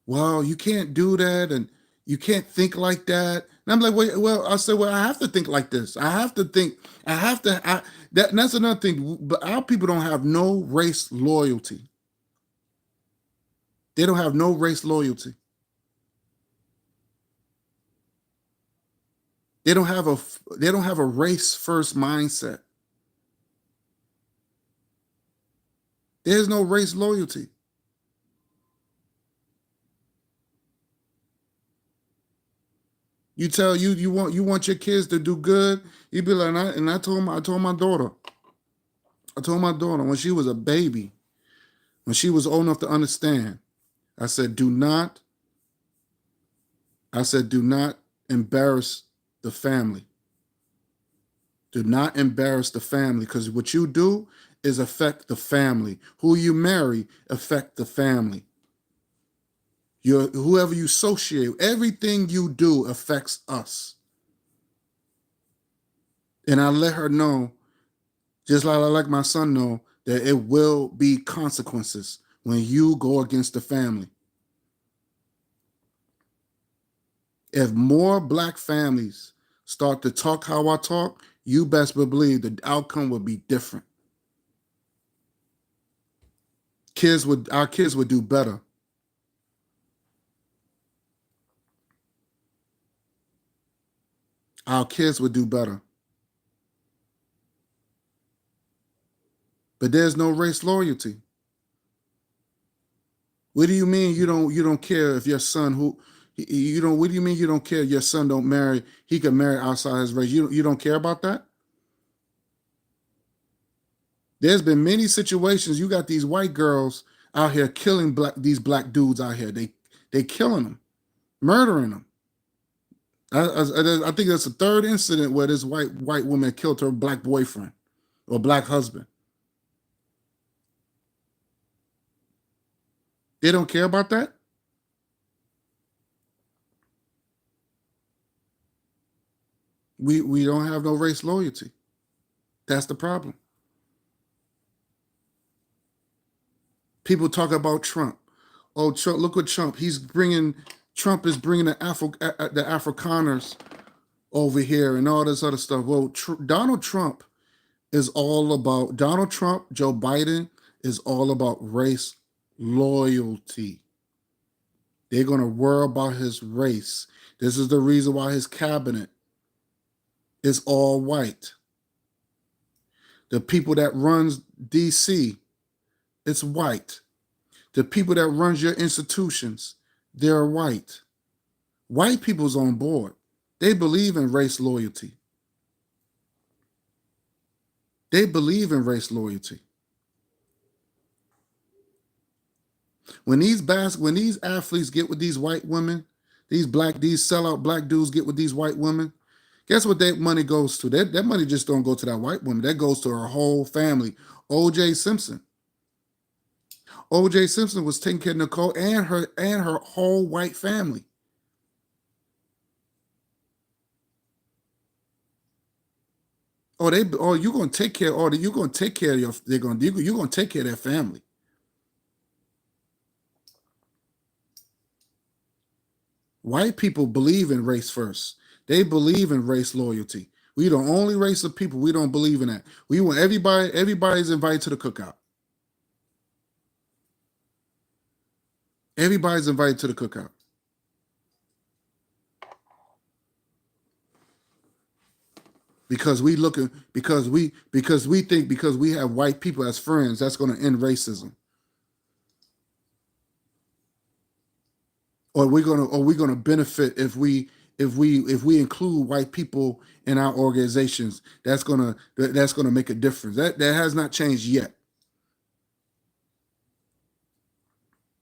well, you can't do that, and you can't think like that. And I'm like, well, I said, well, I have to think like this. I have to think. I have to. That's another thing. But our people don't have no race loyalty. They don't have no race loyalty. They don't have a race first mindset. There's no race loyalty. You tell you want your kids to do good. You be like, I told my daughter. I told my daughter when she was a baby, when she was old enough to understand, I said, do not embarrass the family. Do not embarrass the family, because what you do is affect the family. Who you marry affect the family. Whoever you associate, everything you do affects us. And I let her know, just like I let my son know, that it will be consequences when you go against the family. If more Black families start to talk how I talk, you best believe the outcome would be different. Our kids would do better. Our kids would do better. But there's no race loyalty. What do you mean you don't care if your son what do you mean you don't care if your son don't marry? He can marry outside his race. You don't care about that? There's been many situations. You got these white girls out here killing these black dudes out here. They killing them, murdering them. I think that's the third incident where this white woman killed her black boyfriend or black husband. They don't care about that? We don't have no race loyalty. That's the problem. People talk about Trump. Oh, Trump! Look what Trump. Trump is bringing the Afrikaners over here and all this other stuff. Well, Donald Trump, Joe Biden is all about race loyalty. They're going to worry about his race. This is the reason why his cabinet is all white. The people that runs DC, it's white. The people that runs your institutions, they're white. White people's on board. They believe in race loyalty. They believe in race loyalty. When these athletes get with these white women, these sellout black dudes get with these white women, guess what that money goes to? That money just don't go to that white woman. That goes to her whole family. O.J. Simpson. O.J. Simpson was taking care of Nicole and her whole white family. You're gonna take care of you're gonna take care of you're gonna take care of their family. White people believe in race first. They believe in race loyalty. We the only race of people we don't believe in that. We want everybody's invited to the cookout. Everybody's invited to the cookout. Because we looking because we think because we have white people as friends, that's going to end racism. Or we're gonna benefit if we include white people in our organizations. That's gonna make a difference. That has not changed yet.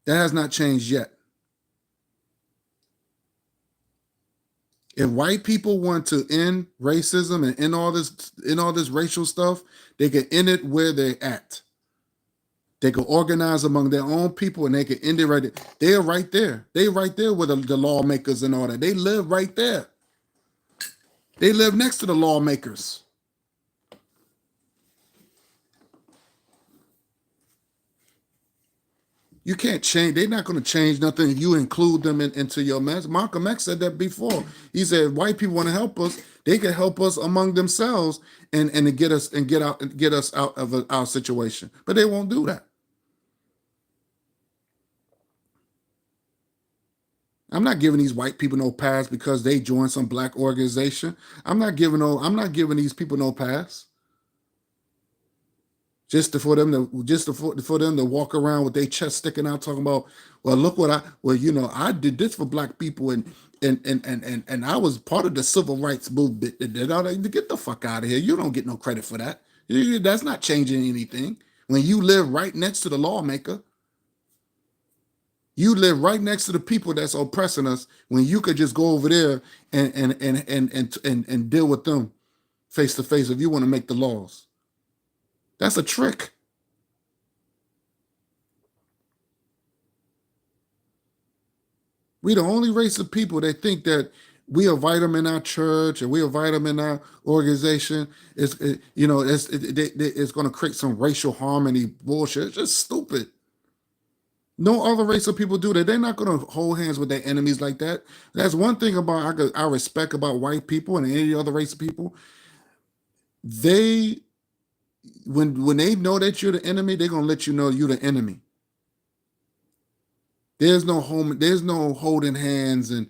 That has not changed yet. If white people want to end racism and end all this racial stuff, they can end it where they're at. They can organize among their own people and they can end it right there. They're right there. They're right there with the lawmakers and all that. They live right there. They live next to the lawmakers. You can't change. They're not going to change nothing if you include them into your mess. Malcolm X said that before. He said, if white people want to help us, they can help us among themselves and to get us out of our situation. But they won't do that. I'm not giving these white people no pass because they joined some black organization. I'm not giving these people no pass. For them to walk around with their chest sticking out, talking about, well, look what I did this for black people and I was part of the civil rights movement. Get the fuck out of here. You don't get no credit for that. That's not changing anything. When you live right next to the lawmaker, you live right next to the people that's oppressing us, when you could just go over there and deal with them face to face if you want to make the laws. That's a trick. We the only race of people that think that we invite them in our church and we invite them in our organization. It's going to create some racial harmony bullshit. It's just stupid. No other race of people do that. They're not going to hold hands with their enemies like that. That's one thing I respect about white people and any other race of people. They, when they know that you're the enemy, they're going to let you know you're the enemy. There's no holding hands and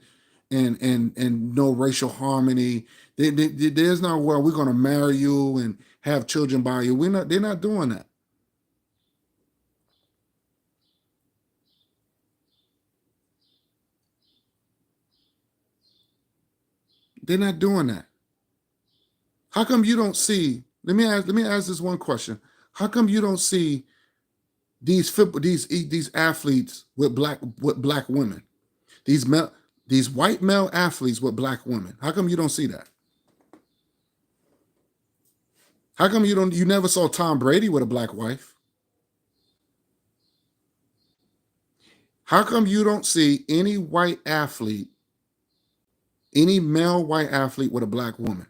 no racial harmony. There's not, well, we're going to marry you and have children by you. They're not doing that. They're not doing that. How come you don't see? Let me ask this one question. How come you don't see these athletes with black women? These white male athletes with black women. How come you don't see that? How come you never saw Tom Brady with a black wife? How come you don't see any white athlete, any male white athlete with a black woman?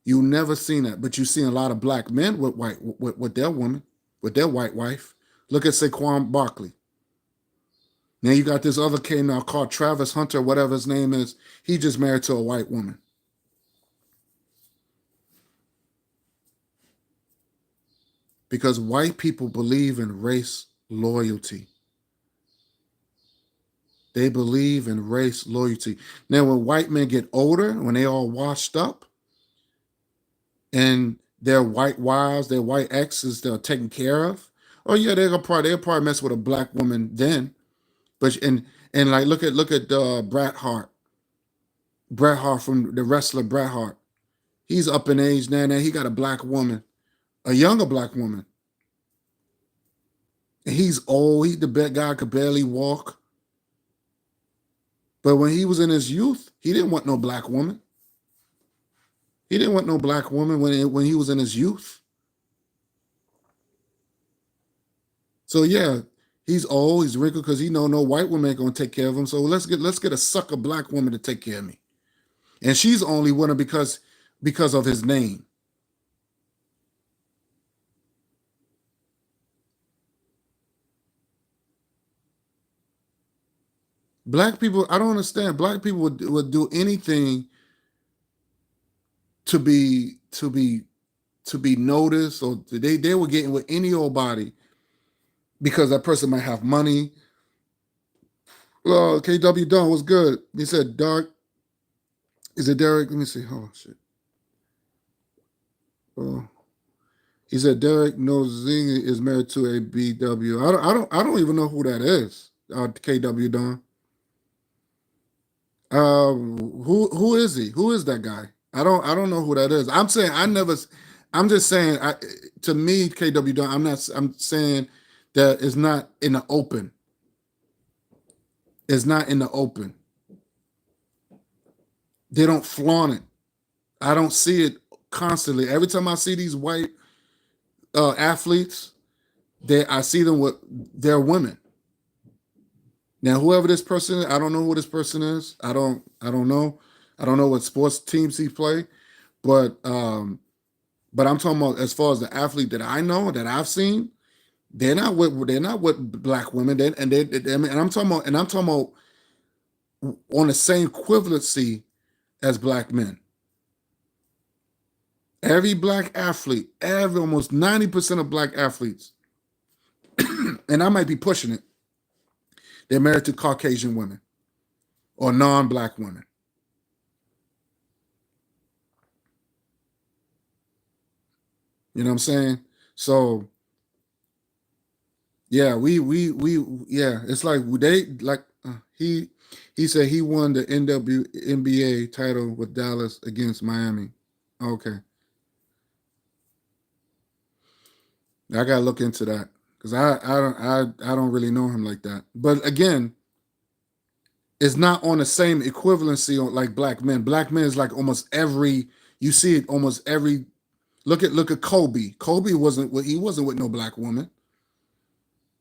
You never seen that, but you see a lot of black men with their woman, with their white wife. Look at Saquon Barkley. Now you got this other kid now called Travis Hunter, whatever his name is. He just married to a white woman. Because white people believe in race loyalty. They believe in race loyalty. Now, when white men get older, when they all washed up, and their white wives, their white exes, they're taken care of. Oh yeah, they'll probably mess with a black woman then. But and like look at Bret Hart. Bret Hart, from the wrestler Bret Hart. He's up in age now. He got a black woman, a younger black woman. And he's old. He the bad guy, could barely walk. But when he was in his youth, he didn't want no black woman. He didn't want no black woman when he was in his youth. So yeah, he's old, he's wrinkled because he know no white woman ain't gonna take care of him. So let's get a sucker black woman to take care of me. And she's only with him because of his name. Black people, I don't understand. Black people would do anything to be noticed, or they were getting with any old body. because that person might have money. Well, KW Don, what's good? He said, Dark, is it Derek? Let me see. Oh, shit. Oh. He said Derek Nozing is married to a BW. I don't even know who that is. KW Don. Who is he? Who is that guy? I don't know who that is. I'm saying I never. I'm just saying. To me, KW Don. I'm not. I'm saying that it's not in the open. It's not in the open. They don't flaunt it. I don't see it constantly. Every time I see these white athletes, I see them with their women. Now, whoever this person is, I don't know who this person is. I don't know. I don't know what sports teams he play, but I'm talking about as far as the athlete that I know that I've seen, they're not with black women. And I'm talking about on the same equivalency as black men. Every black athlete, almost 90% of black athletes, and I might be pushing it, they're married to Caucasian women or non-black women. You know what I'm saying? So yeah, yeah, it's like they like he said he won the NBA title with Dallas against Miami. Okay. I gotta look into that because I don't really know him like that. But again, it's not on the same equivalency on like black men. Black men is like almost every you see it almost every look at Kobe. Kobe wasn't with no black woman.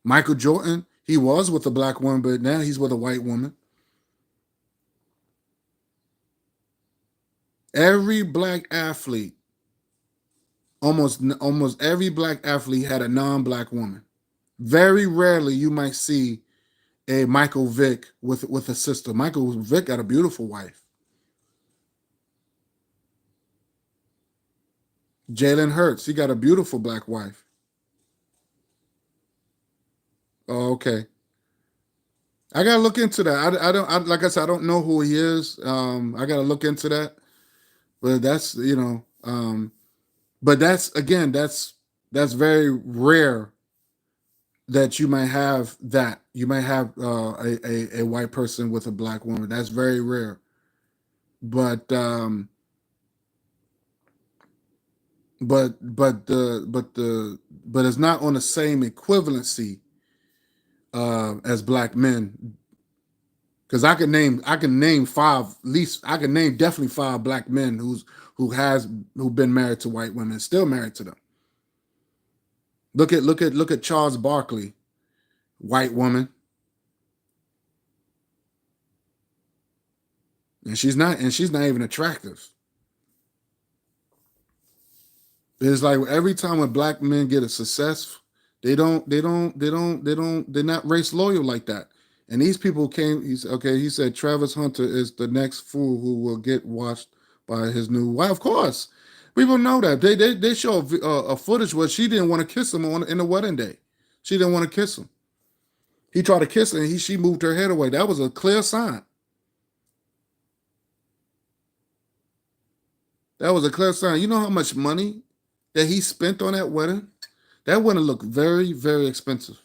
Michael Jordan, he was with a black woman, but now he's with a white woman. Every black athlete, almost every black athlete had a non-black woman. Very rarely you might see a Michael Vick with a sister. Michael Vick got a beautiful wife. Jalen Hurts, he got a beautiful black wife. Oh, okay. I gotta look into that. Like I said, I don't know who he is. I gotta look into that. But that's but that's again, that's very rare that you might have that. You might have a white person with a black woman. That's very rare. But but it's not on the same equivalency as black men. Because I can name five at least I can name definitely five black men who've been married to white women, still married to them. Look at Charles Barkley, white woman, and she's not even attractive. It's like every time when black men get a success, they're not race loyal like that. And these people came. He said Travis Hunter is the next fool who will get watched by his new wife. Of course, people know that they show a footage where she didn't want to kiss him in the wedding day. She didn't want to kiss him. He tried to kiss her and she moved her head away. That was a clear sign. That was a clear sign. You know how much money that he spent on that wedding? That wedding looked very, very expensive.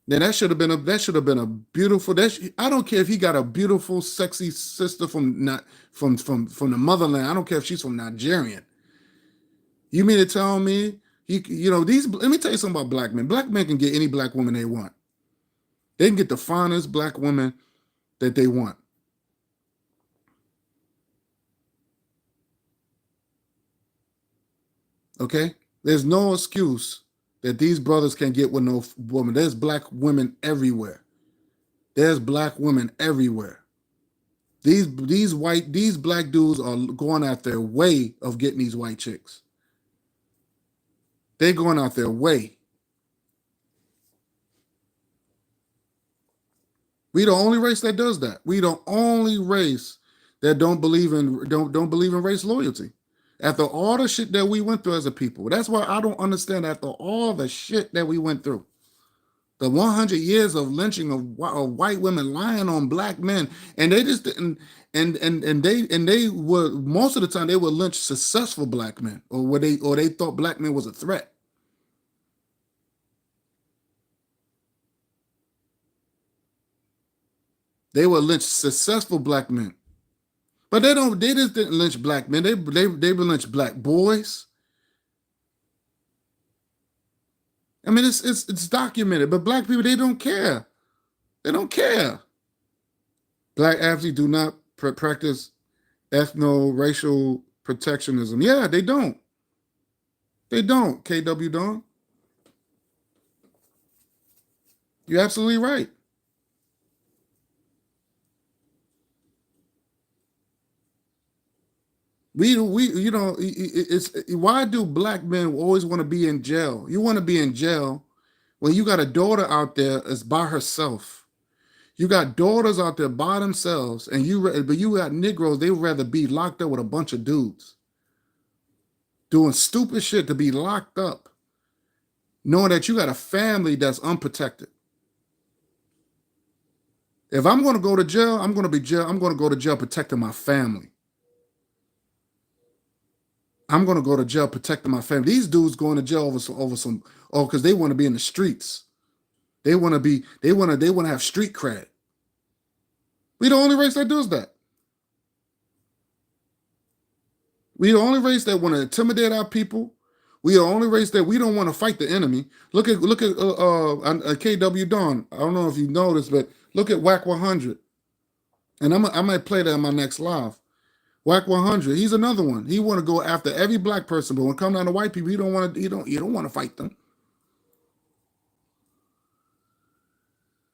Then that should have been a beautiful. I don't care if he got a beautiful, sexy sister from not from the motherland. I don't care if she's from Nigerian. You mean to tell me these? Let me tell you something about black men. Black men can get any black woman they want. They can get the finest black woman that they want. Okay, there's no excuse that these brothers can get with no woman. There's black women everywhere. There's black women everywhere. These black dudes are going out their way of getting these white chicks. They're going out their way. We the only race that does that. We the only race that don't believe in race loyalty. After all the shit that we went through as a people. That's why I don't understand after all the shit that we went through. The 100 years of lynching of white women lying on black men, and they just didn't, and they were most of the time they would lynch successful black men, or they thought black men was a threat. They would lynch successful black men, but they just didn't lynch black men. They would lynch black boys. I mean, it's documented, but black people, they don't care. They don't care. Black athletes do not practice ethno-racial protectionism. Yeah, they don't. They don't, KW Don. You're absolutely right. We you know, it's why do black men always want to be in jail? You want to be in jail when you got a daughter out there that's by herself. You got daughters out there by themselves, and but you got Negroes. They would rather be locked up with a bunch of dudes doing stupid shit to be locked up, knowing that you got a family that's unprotected. If I'm going to go to jail, I'm going to be jail. I'm going to go to jail protecting my family. I'm going to go to jail protecting my family. These dudes going to jail because they want to be in the streets. They want to have street cred. We the only race that does that. We the only race that want to intimidate our people. We the only race that we don't want to fight the enemy. Look at KW Dawn. I don't know if you noticed, but look at WAC 100. And I might play that in my next live. WAC 100. He's another one. He want to go after every black person, but when it comes down to white people, you don't want to fight them.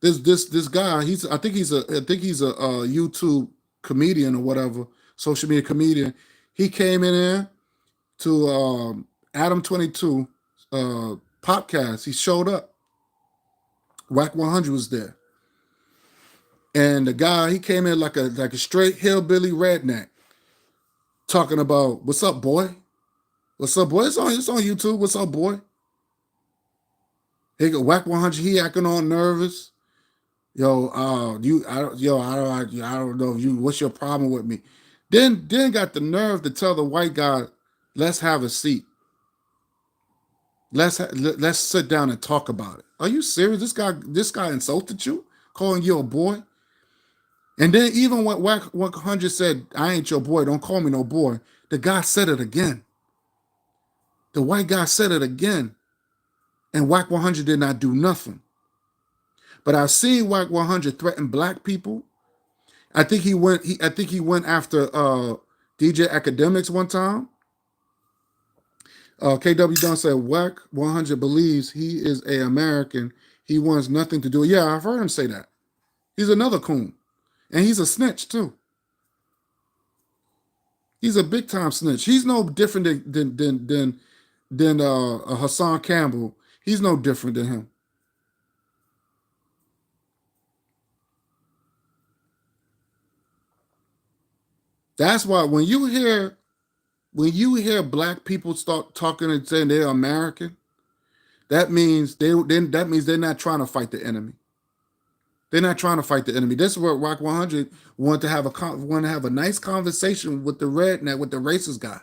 This guy, I think he's a YouTube comedian or whatever, social media comedian. He came in there to Adam 22 podcast. He showed up. WAC 100 was there. And the guy, he came in like a straight hillbilly redneck, talking about, what's up, boy? What's up, boy? It's on YouTube. What's up, boy? He got WAC 100. He acting all nervous. I don't know if what's your problem with me? Then got the nerve to tell the white guy, let's have a seat. Let's sit down and talk about it. Are you serious? This guy insulted you, calling you a boy. And then even when WAC 100 said, I ain't your boy, don't call me no boy, the guy said it again. The white guy said it again. And WAC 100 did not do nothing. But I've seen WAC 100 threaten black people. I think he went after DJ Academics one time. KW Dunn said WAC 100 believes he is an American. He wants nothing to do. Yeah, I've heard him say that. He's another coon. And he's a snitch too. He's a big time snitch. He's no different than Hassan Campbell. He's no different than him. That's why when you hear black people start talking and saying they're American, that means they're not trying to fight the enemy. They're not trying to fight the enemy. This is what WAC 100 wanted to have a nice conversation with the redneck, with the racist guy.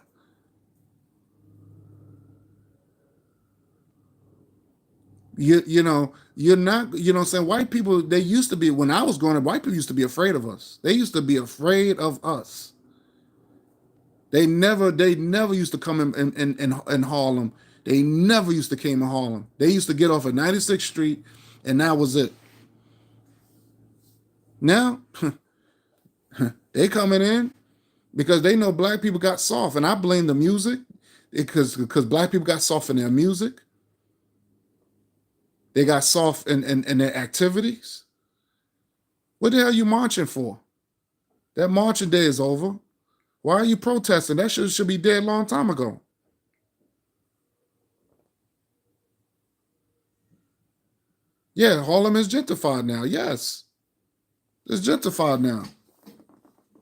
You're not, what I'm saying, white people, they used to be, when I was growing up, white people used to be afraid of us. They used to be afraid of us. They never used to come in Harlem. They never used to came in Harlem. They used to get off at 96th Street, and that was it. Now, they coming in because they know black people got soft, and I blame the music because black people got soft in their music. They got soft in their activities. What the hell are you marching for? That marching day is over. Why are you protesting? That should be dead a long time ago. Yeah, Harlem is gentrified now. Yes. It's gentrified now.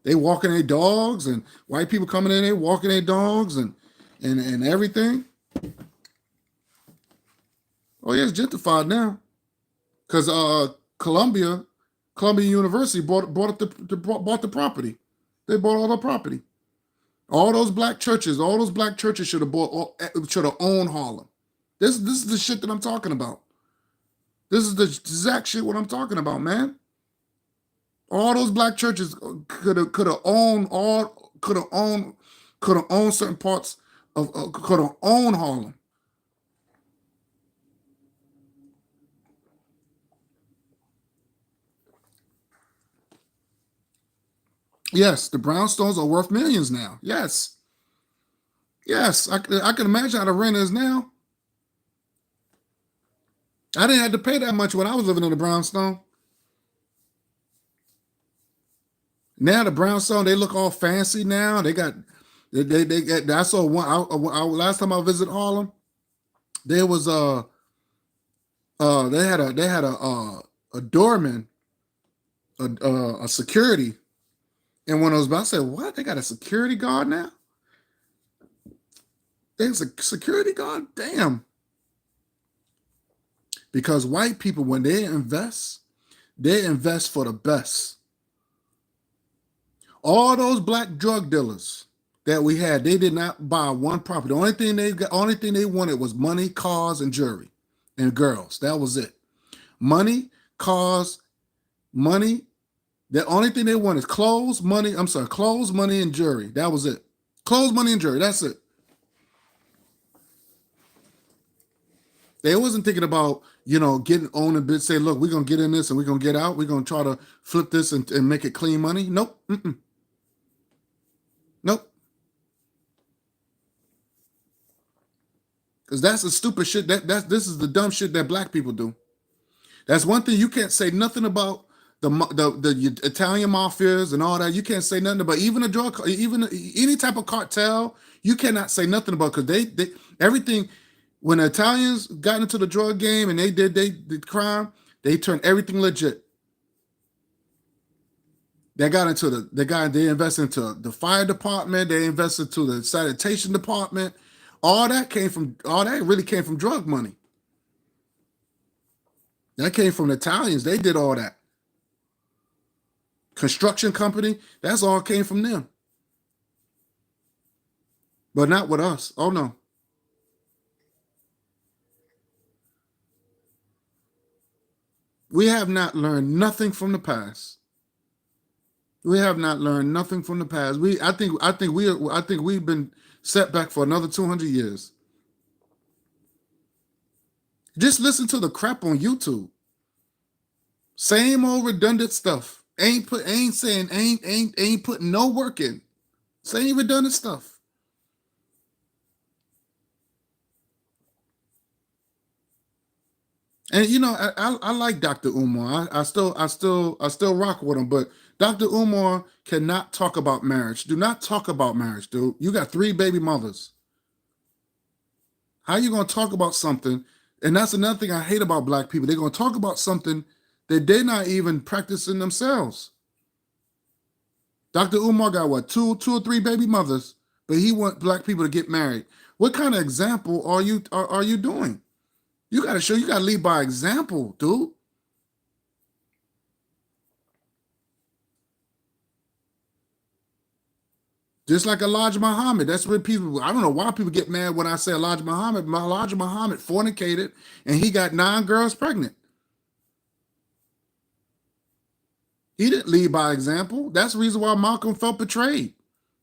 They walking their dogs, and white people coming in there walking their dogs and everything. Oh yeah, it's gentrified now. Because Columbia University bought the property. They bought all the property. All those black churches should have owned Harlem. This is the shit that I'm talking about. This is the exact shit what I'm talking about, man. All those black churches could have owned certain parts of could have owned Harlem. Yes, the brownstones are worth millions now. Yes. Yes, I can imagine how the rent is now. I didn't have to pay that much when I was living in the brownstone. Now the brownstone, they look all fancy now. They got I saw one last time I visited Harlem, there was they had a doorman, a security in one of those. But I said, what? They got a security guard now? There's a security guard? Damn. Because white people, when they invest for the best. All those black drug dealers that we had, they did not buy one property. The only thing they wanted was money, cars, and jewelry, and girls. That was it. Money, cars, money. The only thing they wanted is clothes, money, and jewelry. That was it. Clothes, money, and jewelry. That's it. They wasn't thinking about, getting on a bit, say, look, we're going to get in this and we're going to get out. We're going to try to flip this and make it clean money. Nope. Nope. Because that's the stupid shit. This is the dumb shit that black people do. That's one thing you can't say nothing about the Italian mafias and all that. You can't say nothing about even any type of cartel. You cannot say nothing about, because they everything. When the Italians got into the drug game and they did crime, they turned everything legit. They invested into the fire department, they invested into the sanitation department. All that really came from drug money. That came from the Italians. They did all that. Construction company, that's all came from them. But not with us. Oh no. We have not learned nothing from the past. We have not learned nothing from the past. I think we've been set back for another 200 years. Just listen to the crap on YouTube. Same old redundant stuff. Ain't putting no work in. Same redundant stuff. And I like Dr. Umar. I still rock with him, but Dr. Umar cannot talk about marriage. Do not talk about marriage, dude. You got 3 baby mothers. How you gonna talk about something? And that's another thing I hate about black people. They're gonna talk about something that they're not even practicing themselves. Dr. Umar got what, 2 or 3 baby mothers, but he want black people to get married. What kind of example are you doing? You gotta lead by example, dude. Just like Elijah Muhammad. That's what I don't know why people get mad when I say Elijah Muhammad. Elijah Muhammad fornicated and he got 9 girls pregnant. He didn't lead by example. That's the reason why Malcolm felt betrayed.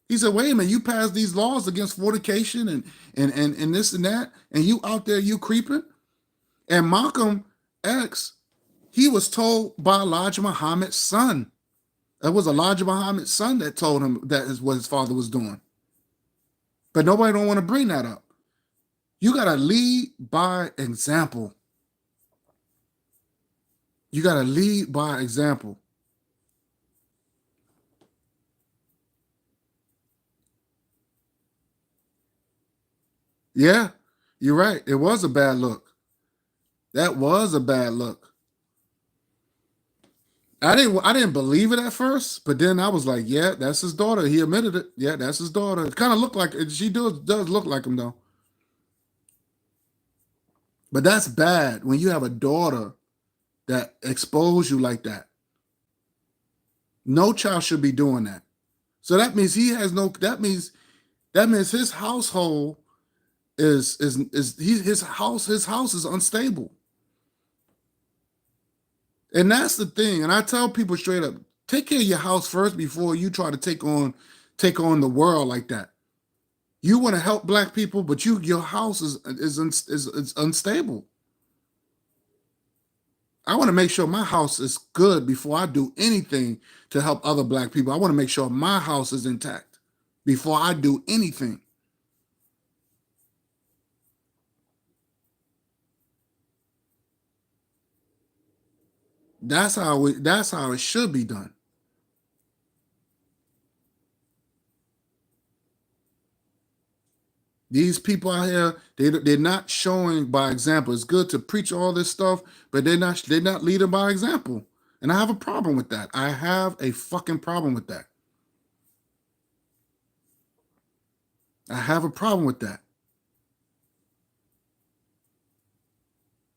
He said, wait a minute, you passed these laws against fornication and this and that, and you out there, you creeping? And Malcolm X, he was told by Elijah Muhammad's son. It was Elijah Muhammad's son that told him that is what his father was doing. But nobody don't want to bring that up. You got to lead by example. You got to lead by example. Yeah, you're right. It was a bad look. That was a bad look. I didn't believe it at first, but then I was like, yeah, that's his daughter. He admitted it. Yeah, that's his daughter. It kind of looked like she does look like him though. But that's bad when you have a daughter that expose you like that. No child should be doing that. So that means he has no. That means his household his house is unstable. And that's the thing. And I tell people straight up, take care of your house first before you try to take on the world like that. You want to help black people, but your house is unstable. I want to make sure my house is good before I do anything to help other black people. I want to make sure my house is intact before I do anything. That's how it should be done. These people out here, they're not showing by example. It's good to preach all this stuff, but they're not leading by example. And I have a problem with that. I have a fucking problem with that. I have a problem with that.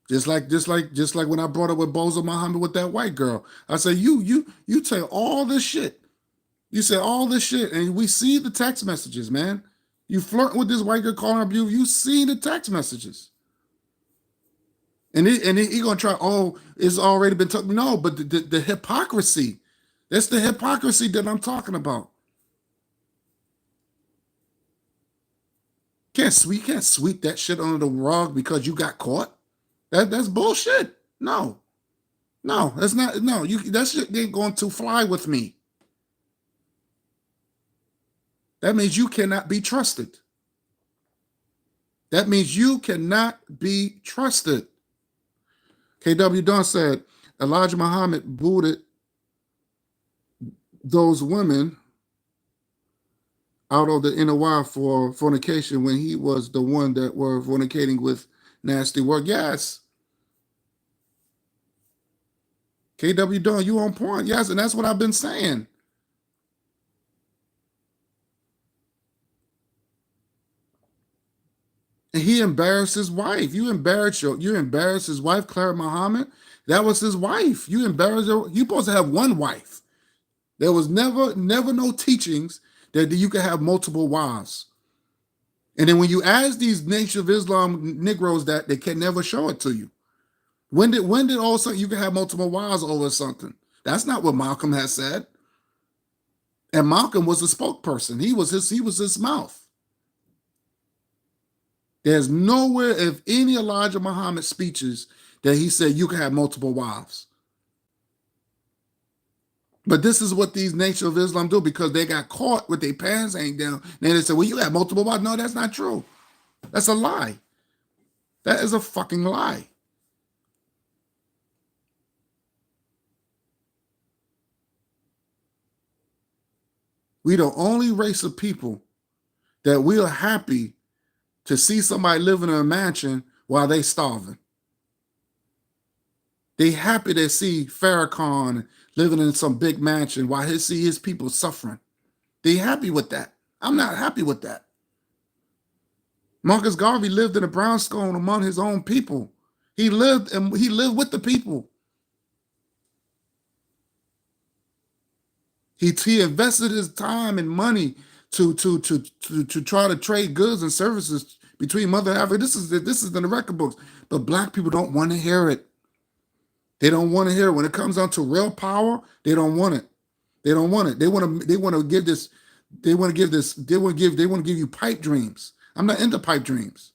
Just like when I brought up with Bozo Muhammad with that white girl. I said, you say all this shit. You say all this shit, and we see the text messages, man. You flirt with this white girl calling her beautiful. You see the text messages. And he gonna try, oh, it's already been took. No, but the hypocrisy. That's the hypocrisy that I'm talking about. Can't sweep that shit under the rug because you got caught. That's bullshit. No, no, that's not. No, that shit ain't going to fly with me. That means you cannot be trusted. That means you cannot be trusted. KW Dunn said Elijah Muhammad booted those women out of the inner wire for fornication when he was the one that were fornicating with nasty work. Yes. KW Dunn, you on point. Yes, and that's what I've been saying. And he embarrassed his wife. You embarrassed his wife, Clara Muhammad. That was his wife. You embarrassed her. You supposed to have one wife. There was never no teachings that you could have multiple wives. And then when you ask these Nation of Islam Negroes that, they can never show it to you. When did all of a sudden you can have multiple wives over something? That's not what Malcolm has said. And Malcolm was a spokesperson. He was his mouth. There's nowhere of any Elijah Muhammad speeches that he said you can have multiple wives. But this is what these Nation of Islam do because they got caught with their pants hanging down. And they said, well, you have multiple wives. No, that's not true. That's a lie. That is a fucking lie. We the only race of people that we are happy to see somebody living in a mansion while they starving. They happy to see Farrakhan living in some big mansion while he see his people suffering. They happy with that. I'm not happy with that. Marcus Garvey lived in a brownstone among his own people. He lived with the people. He invested his time and money to try to trade goods and services between Mother Africa. This is in the record books, but black people don't want to hear it. They don't want to hear it. When it comes down to real power, they don't want it. They don't want it. They want to give this. They want to give you pipe dreams. I'm not into pipe dreams.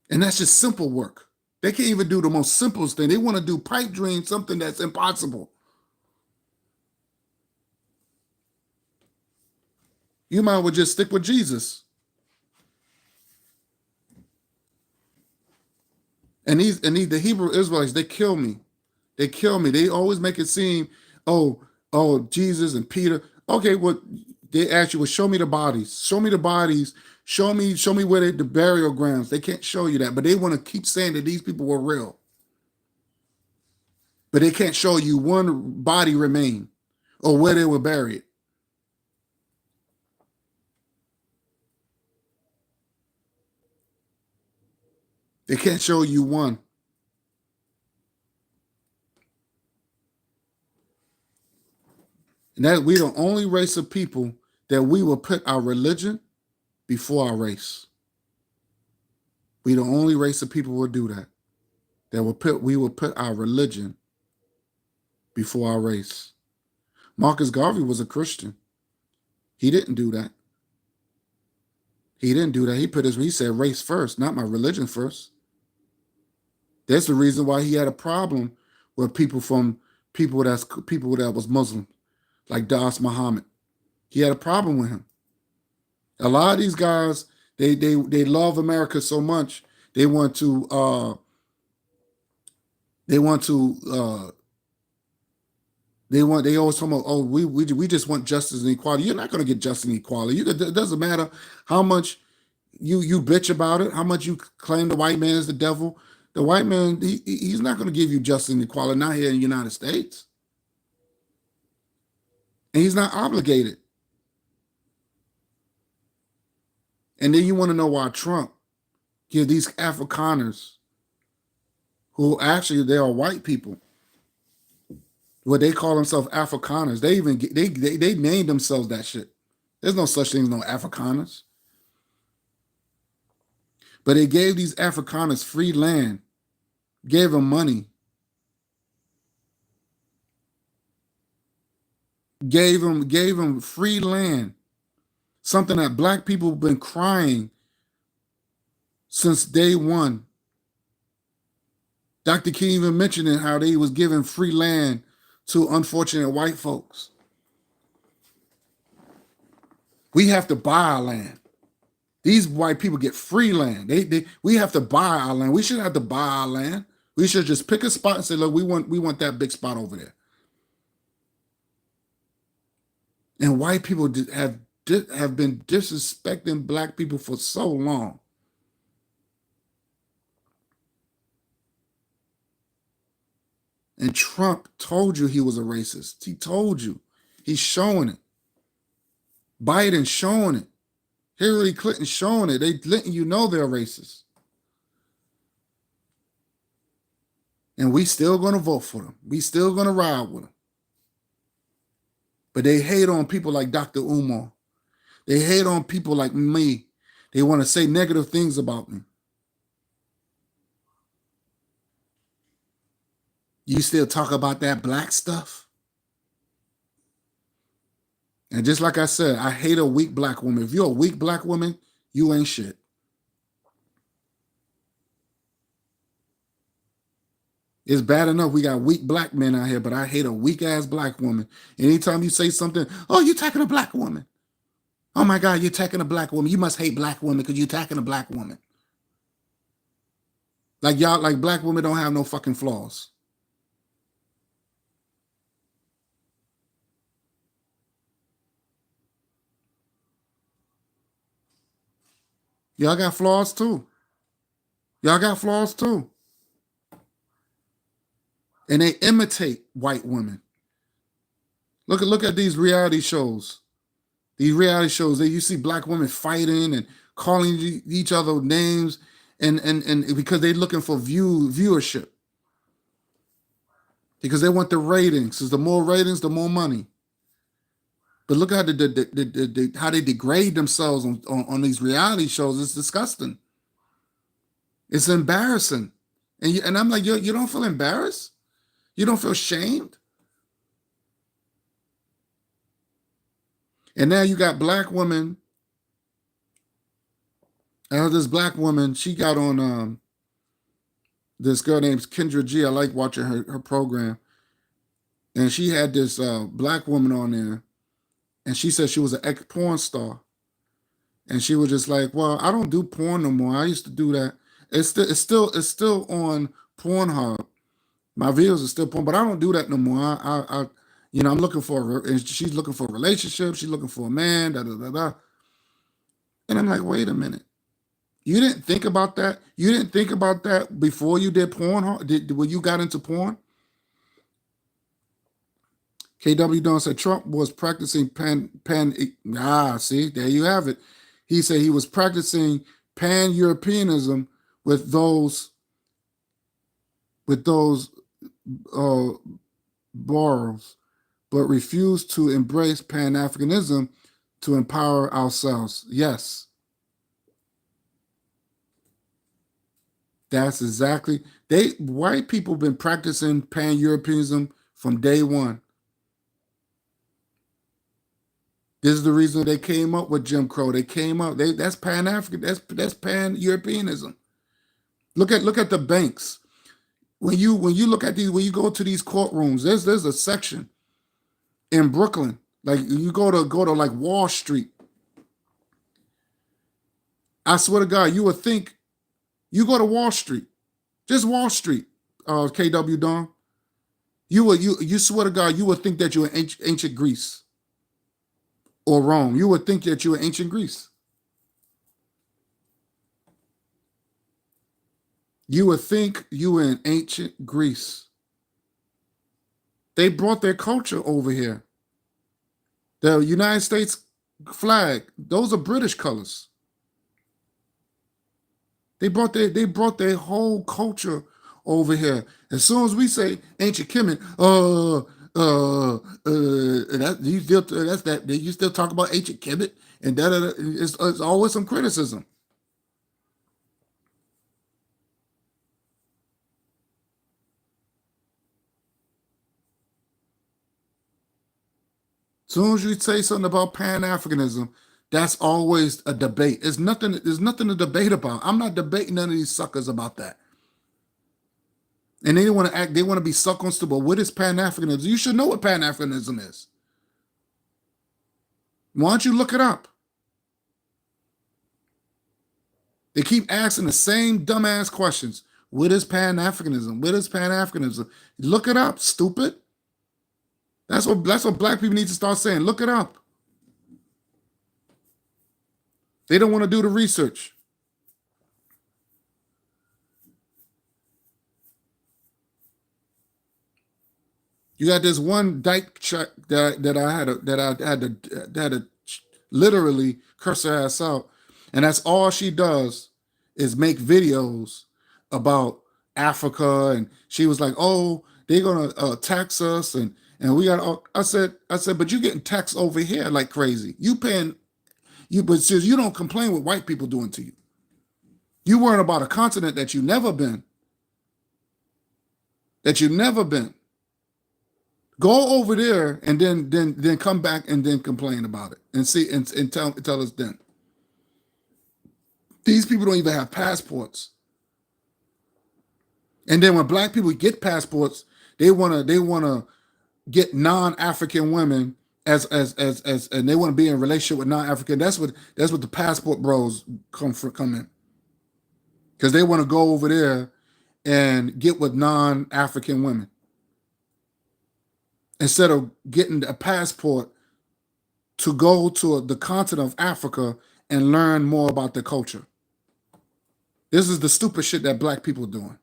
And that's just simple work. They can't even do the most simplest thing. They want to do pipe dreams, something that's impossible. You might well just stick with Jesus. And the Hebrew Israelites, they kill me. They kill me. They always make it seem, oh, Jesus and Peter. Okay, well, they ask you, well, show me the bodies. Show me the bodies. Show me where the burial grounds. They can't show you that, but they want to keep saying that these people were real. but they can't show you one body remain or where they were buried. They can't show you one. And that we're the only race of people that we will put our religion before our race. We the only race of people who will do that. We will put our religion before our race. Marcus Garvey was a Christian. He didn't do that. He didn't do that. He said race first, not my religion first. That's the reason why he had a problem with people that was Muslim, like Das Muhammad. He had a problem with him. A lot of these guys, they love America so much, they always talk about, oh, we just want justice and equality. You're not going to get justice and equality. It doesn't matter how much you bitch about it, how much you claim the white man is the devil. The white man, he's not going to give you justice and equality, not here in the United States. And he's not obligated. And then you want to know why Trump give these Afrikaners, who actually they are white people, what they call themselves Afrikaners. They named themselves that shit. There's no such thing as no Afrikaners. But they gave these Afrikaners free land, gave them money, gave them free land, something that black people have been crying since day one. Dr. King even mentioned it, how they was giving free land to unfortunate white folks. We have to buy our land. These white people get free land. We have to buy our land. We shouldn't have to buy our land. We should just pick a spot and say, look, we want that big spot over there. And white people have been disrespecting black people for so long. And Trump told you he was a racist. He told you. He's showing it. Biden showing it. Hillary Clinton showing it. They letting you know they're racist. And we still going to vote for them. We still going to ride with them. But they hate on people like Dr. Umar. They hate on people like me. They want to say negative things about me. You still talk about that black stuff? And just like I said, I hate a weak black woman. If you're a weak black woman, you ain't shit. It's bad enough we got weak black men out here, but I hate a weak ass black woman. Anytime you say something, oh, you're attacking a black woman. Oh my God, you're attacking a black woman. You must hate black women because you're attacking a black woman. Like black women don't have no fucking flaws. Y'all got flaws too. Y'all got flaws too. And they imitate white women. Look at these reality shows. These reality shows that you see black women fighting and calling each other names, and because they're looking for viewership. Because they want the ratings. Because the more ratings, the more money. But look how how they degrade themselves on these reality shows. It's disgusting. It's embarrassing. And I'm like, you don't feel embarrassed? You don't feel shamed? And now you got black women. This black woman, she got on this girl named Kendra G. I like watching her program. And she had this black woman on there. And she said she was an ex-porn star. And she was just like, well, I don't do porn no more. I used to do that. It's still on Pornhub. My videos are still porn, but I don't do that no more. I'm looking for and she's looking for a relationship. She's looking for a man, da, da, da, da. And I'm like, wait a minute. You didn't think about that? You didn't think about that before you did porn? When you got into porn? KW Don said Trump was practicing see, there you have it. He said he was practicing pan-Europeanism with those uh, boroughs, but refused to embrace Pan-Africanism to empower ourselves. Yes. That's exactly white people been practicing pan-Europeanism from day one. This is the reason they came up with Jim Crow. They came up. That's Pan-African. That's Pan-Europeanism. Look at the banks. When you look at these, when you go to these courtrooms, there's a section in Brooklyn. Like you go to like Wall Street. I swear to God, you would think you go to Wall Street, just Wall Street, KW Don. You swear to God, you would think that you're in ancient Greece or Rome. You would think that you're in ancient Greece. You would think you were in ancient Greece. They brought their culture over here. The United States flag, those are British colors. They brought their whole culture over here. As soon as we say ancient Kemet, you still talk about ancient Kemet, and that it's always some criticism. As soon as you say something about Pan-Africanism, that's always a debate. There's nothing to debate about. I'm not debating none of these suckers about that. And they want to be circumstantial. What is Pan-Africanism? You should know what Pan-Africanism is. Why don't you look it up? They keep asking the same dumbass questions. What is Pan-Africanism? What is Pan-Africanism? Look it up, stupid. That's what black people need to start saying. Look it up. They don't want to do the research. You got this one dyke check that I had to literally curse her ass out, and that's all she does is make videos about Africa, and she was like, "Oh, they're gonna tax us," and we got. I said, but you getting taxed over here like crazy. You paying but since you don't complain what white people doing to you. You worrying about a continent that you never been. Go over there and then come back and then complain about it and see and tell us then. These people don't even have passports. And then when black people get passports, they wanna get non-African women as and they want to be in a relationship with non-African. That's what the passport bros come in. Because they want to go over there and get with non-African women. Instead of getting a passport to go to the continent of Africa and learn more about their culture. This is the stupid shit that black people are doing.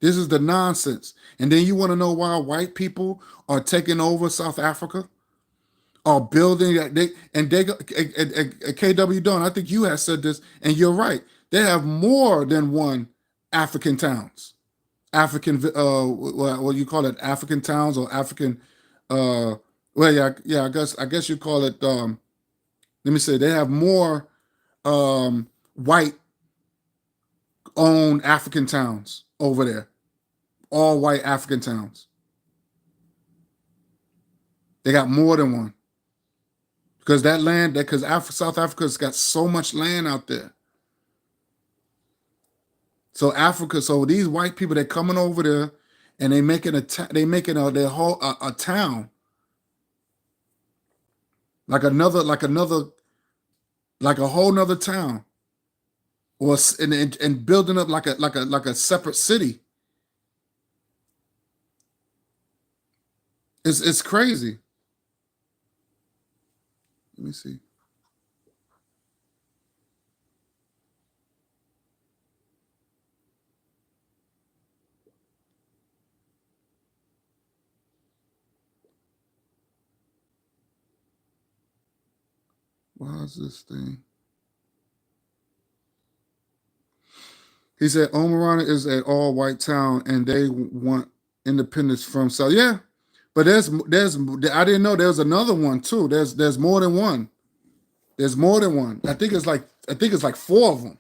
This is the nonsense. And then you want to know why white people are taking over South Africa? Are building that KW Don, I think you have said this, and you're right. They have more than one African towns. African what you call it, African towns or African well I guess you call it let me say they have more white owned African towns over there. All white African towns. They got more than one. Because that land, South Africa's got so much land out there. So these white people, they're coming over there, and they making their whole a town, like a whole nother town, or and building up like a separate city. It's crazy. Let me see. Why is this thing? He said Omarana is an all-white town, and they want independence from South. Yeah, but there's I didn't know there was another one too. There's more than one. There's more than one. I think it's like four of them.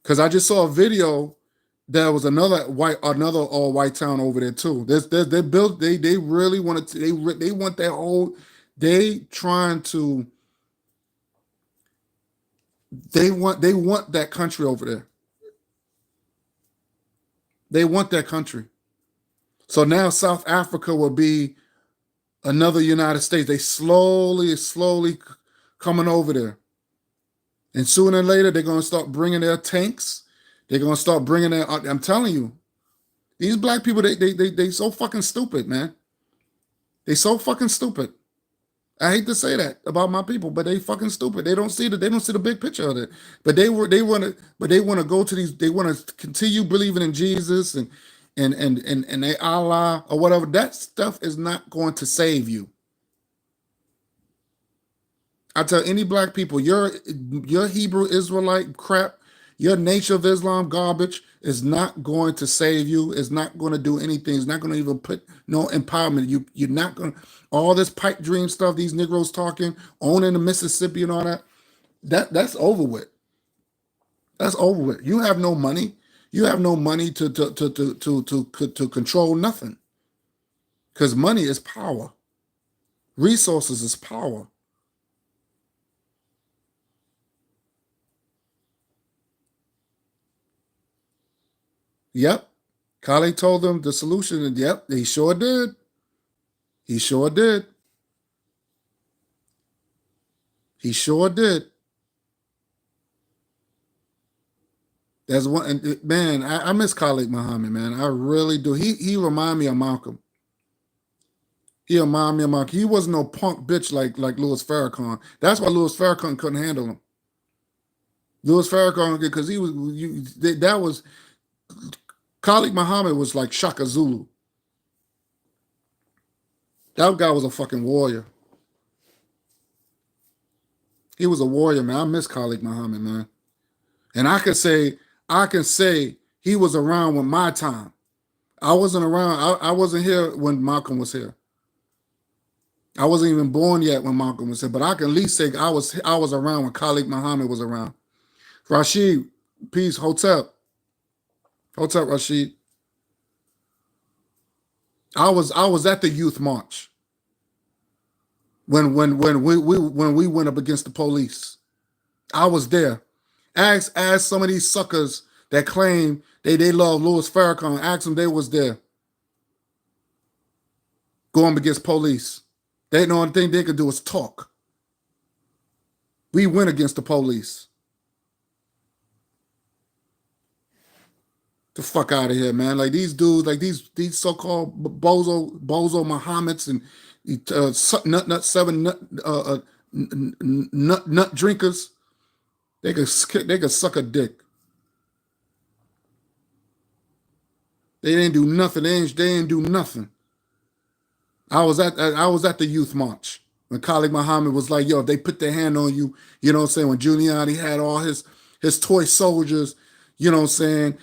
Because I just saw a video. There was another all white town over there too. They built they really wanted to they want that whole they trying to they want that country over there. They want that country. So now South Africa will be another United States. They slowly coming over there. And sooner or later, they're going to start bringing their tanks. They're going to start bringing their. I'm telling you, these black people, they so fucking stupid, man. They so fucking stupid. I hate to say that about my people, but they fucking stupid. They don't see the big picture of it. But they want to go to these. They want to continue believing in Jesus and they Allah or whatever. That stuff is not going to save you. I tell any black people, your Hebrew Israelite crap, your Nature of Islam garbage is not going to save you. It's not going to do anything. It's not going to even put no empowerment. You're not going to all this pipe dream stuff. These Negroes talking, owning the Mississippi and all that. That's over with. That's over with. You have no money. You have no money to control nothing. Because money is power. Resources is power. Yep. Kali told them the solution, and yep, he sure did. He sure did. He sure did. That's one, and man, I miss Khalid Muhammad, man. I really do. He remind me of Malcolm. He remind me of Malcolm. He wasn't no punk bitch like Louis Farrakhan. That's why Louis Farrakhan couldn't handle him. Louis Farrakhan, because he was that was Khalid Muhammad was like Shaka Zulu. That guy was a fucking warrior. He was a warrior, man. I miss Khalid Muhammad, man. And I can say he was around when my time. I wasn't around. I wasn't here when Malcolm was here. I wasn't even born yet when Malcolm was here. But I can at least say I was around when Khalid Muhammad was around. Rashid, peace, Hotep. Hotep, Rashid. I was at the youth march when we went up against the police. I was there. Ask some of these suckers that claim they love Louis Farrakhan. Ask them they was there going against police. They know the only thing they could do is talk. We went against the police. The fuck out of here, man! Like these dudes, like these so-called bozo Muhammads and nut drinkers. They could suck a dick. They didn't do nothing. They didn't do nothing. I was at the youth march when Khalid Muhammad was like, "Yo, if they put their hand on you, you know what I'm saying." When Giuliani had all his toy soldiers, you know what I'm saying,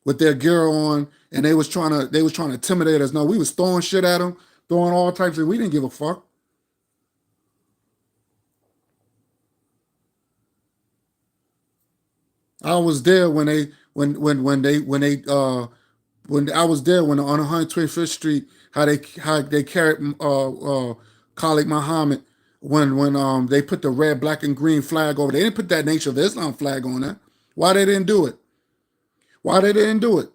with their gear on, and they was trying to intimidate us. No, we was throwing shit at them, throwing all types of. We didn't give a fuck. I was there when I was there when on 125th Street, how they carried Khalid Muhammad when they put the red, black, and green flag over. They didn't put that Nation of Islam flag on there. Why they didn't do it? Why they didn't do it?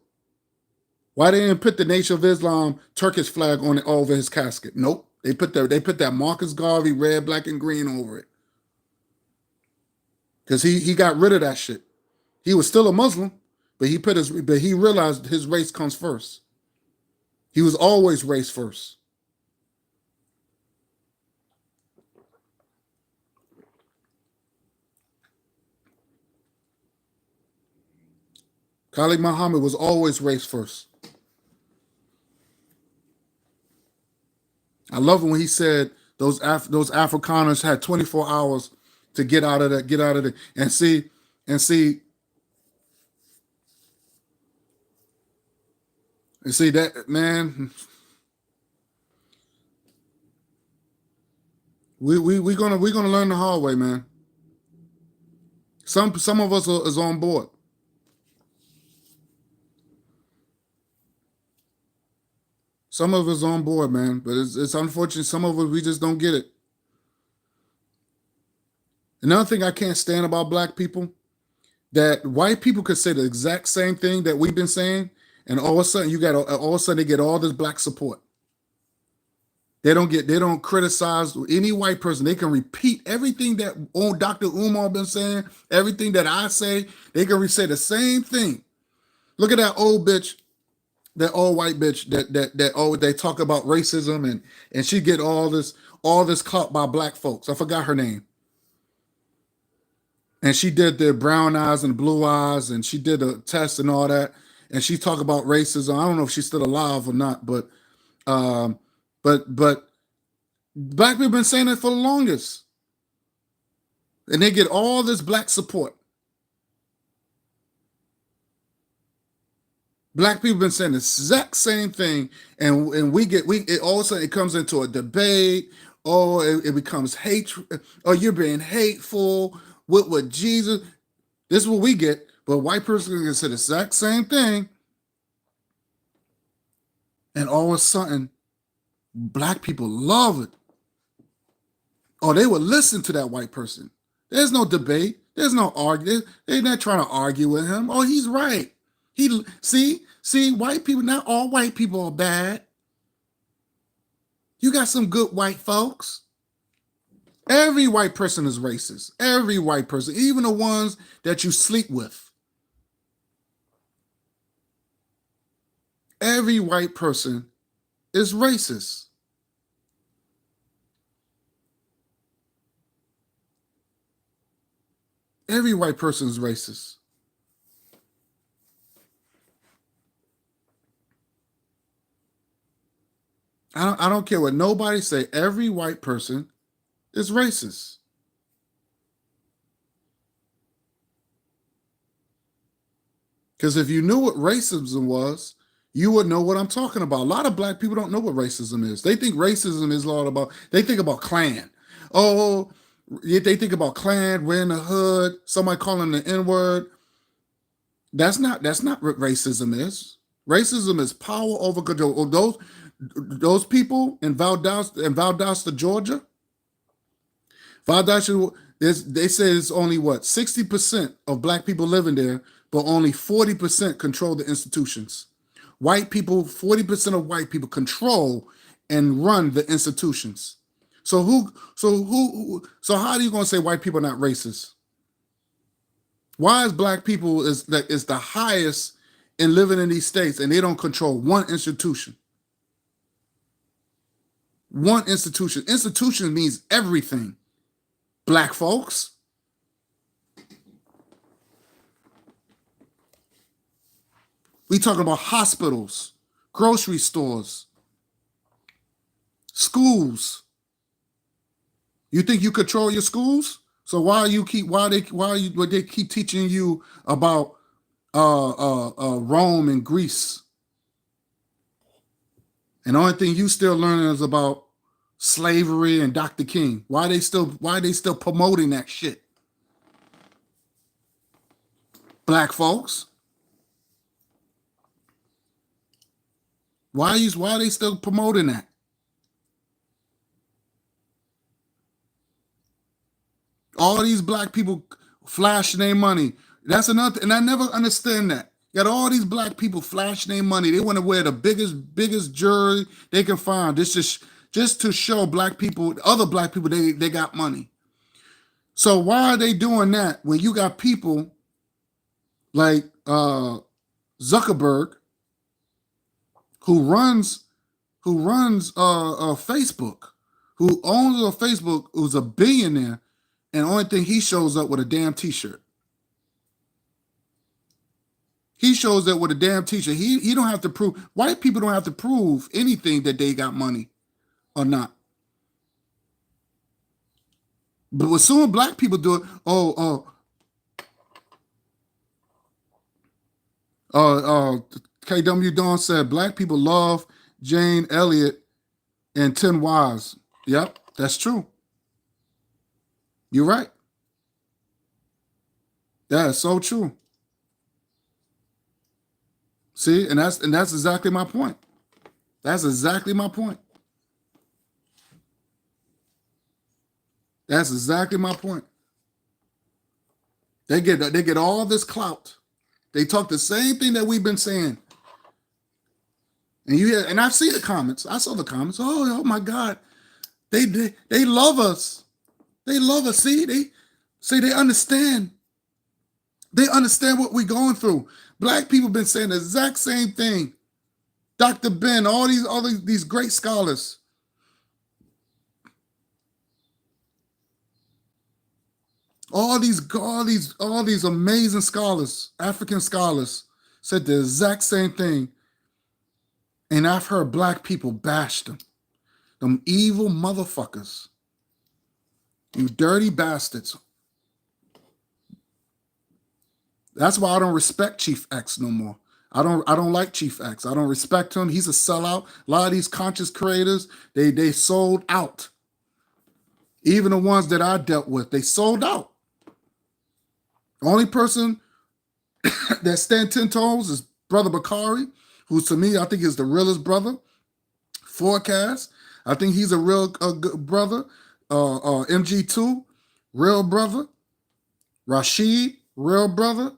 Why they didn't put the Nation of Islam Turkish flag on it over his casket? Nope. They put that Marcus Garvey red, black, and green over it because he got rid of that shit. He was still a Muslim, but he realized his race comes first. He was always race first. Khalid Muhammad was always race first. I love it when he said those Afrikaners had 24 hours to get out of that, and see, and see, and see that, man. We're gonna learn the hard way, man. Some of us is on board. Some of us on board, man. But it's unfortunate. Some of us, we just don't get it. Another thing I can't stand about black people, that white people could say the exact same thing that we've been saying, and all of a sudden they get all this black support. They don't criticize any white person. They can repeat everything that Dr. Umar been saying, everything that I say. They can say the same thing. Look at that old bitch, that old white bitch that they talk about racism, and she get all this caught by black folks. I forgot her name. And she did the brown eyes and blue eyes, and she did a test and all that. And she talked about racism. I don't know if she's still alive or not, but black people been saying it for the longest. And they get all this black support. Black people been saying the exact same thing, and all of a sudden it comes into a debate. Oh, it becomes hatred. Oh, you're being hateful. What Jesus? This is what we get. But a white person can say the exact same thing, and all of a sudden, black people love it. Or they would listen to that white person. There's no debate. There's no argument. They're not trying to argue with him. Oh, he's right. See, white people, not all white people are bad. You got some good white folks. Every white person is racist. Every white person, even the ones that you sleep with. Every white person is racist. Every white person is racist. I don't care what nobody say. Every white person is racist. Because if you knew what racism was, you would know what I'm talking about. A lot of black people don't know what racism is. They think racism is all about, they think about Klan. Oh, they think about Klan, wearing the hood, somebody calling the N-word. That's not what racism is. Racism is power over control. Those people in Valdosta, Georgia, Valdosta, they say it's only 60% of black people living there, but only 40% control the institutions. White people, 40% of white people control and run the institutions. So how are you going to say white people are not racist? Why is black people is the highest in living in these states, and they don't control one institution? One institution. Institution means everything. Black folks. We talking about hospitals, grocery stores, schools. You think you control your schools? So why they keep teaching you about Rome and Greece? And the only thing you still learning is about slavery and Dr. King. Why they still promoting that shit? Black folks. Why are they still promoting that? All these black people flashing their money. That's another, and I never understand that. You got all these black people flashing their money. They want to wear the biggest jewelry they can find. This just to show black people, other black people, they got money. So why are they doing that when you got people like Zuckerberg, who runs Facebook, who owns a Facebook, who's a billionaire, and the only thing he shows up with a damn t-shirt. He shows up with a damn t-shirt. He don't have to prove, white people don't have to prove anything that they got money or not. But as soon as black people do it, KW Dawn said black people love Jane Elliott and 10 Wives. Yep, that's true. You're right. That is so true. See, and that's exactly my point. That's exactly my point. That's exactly my point. They get all this clout. They talk the same thing that we've been saying. And I've seen the comments. I saw the comments. Oh my God. They love us. They love us. See, they understand. They understand what we're going through. Black people been saying the exact same thing. Dr. Ben, all these great scholars. All these amazing scholars, African scholars, said the exact same thing. And I've heard black people bash them. Them evil motherfuckers. You dirty bastards. That's why I don't respect Chief X no more. I don't like Chief X. I don't respect him. He's a sellout. A lot of these conscious creators, they sold out. Even the ones that I dealt with, they sold out. The only person that stand 10 toes is Brother Bakari, who to me, I think is the realest brother. Forecast, I think he's a real good brother. MG2, real brother. Rashid, real brother.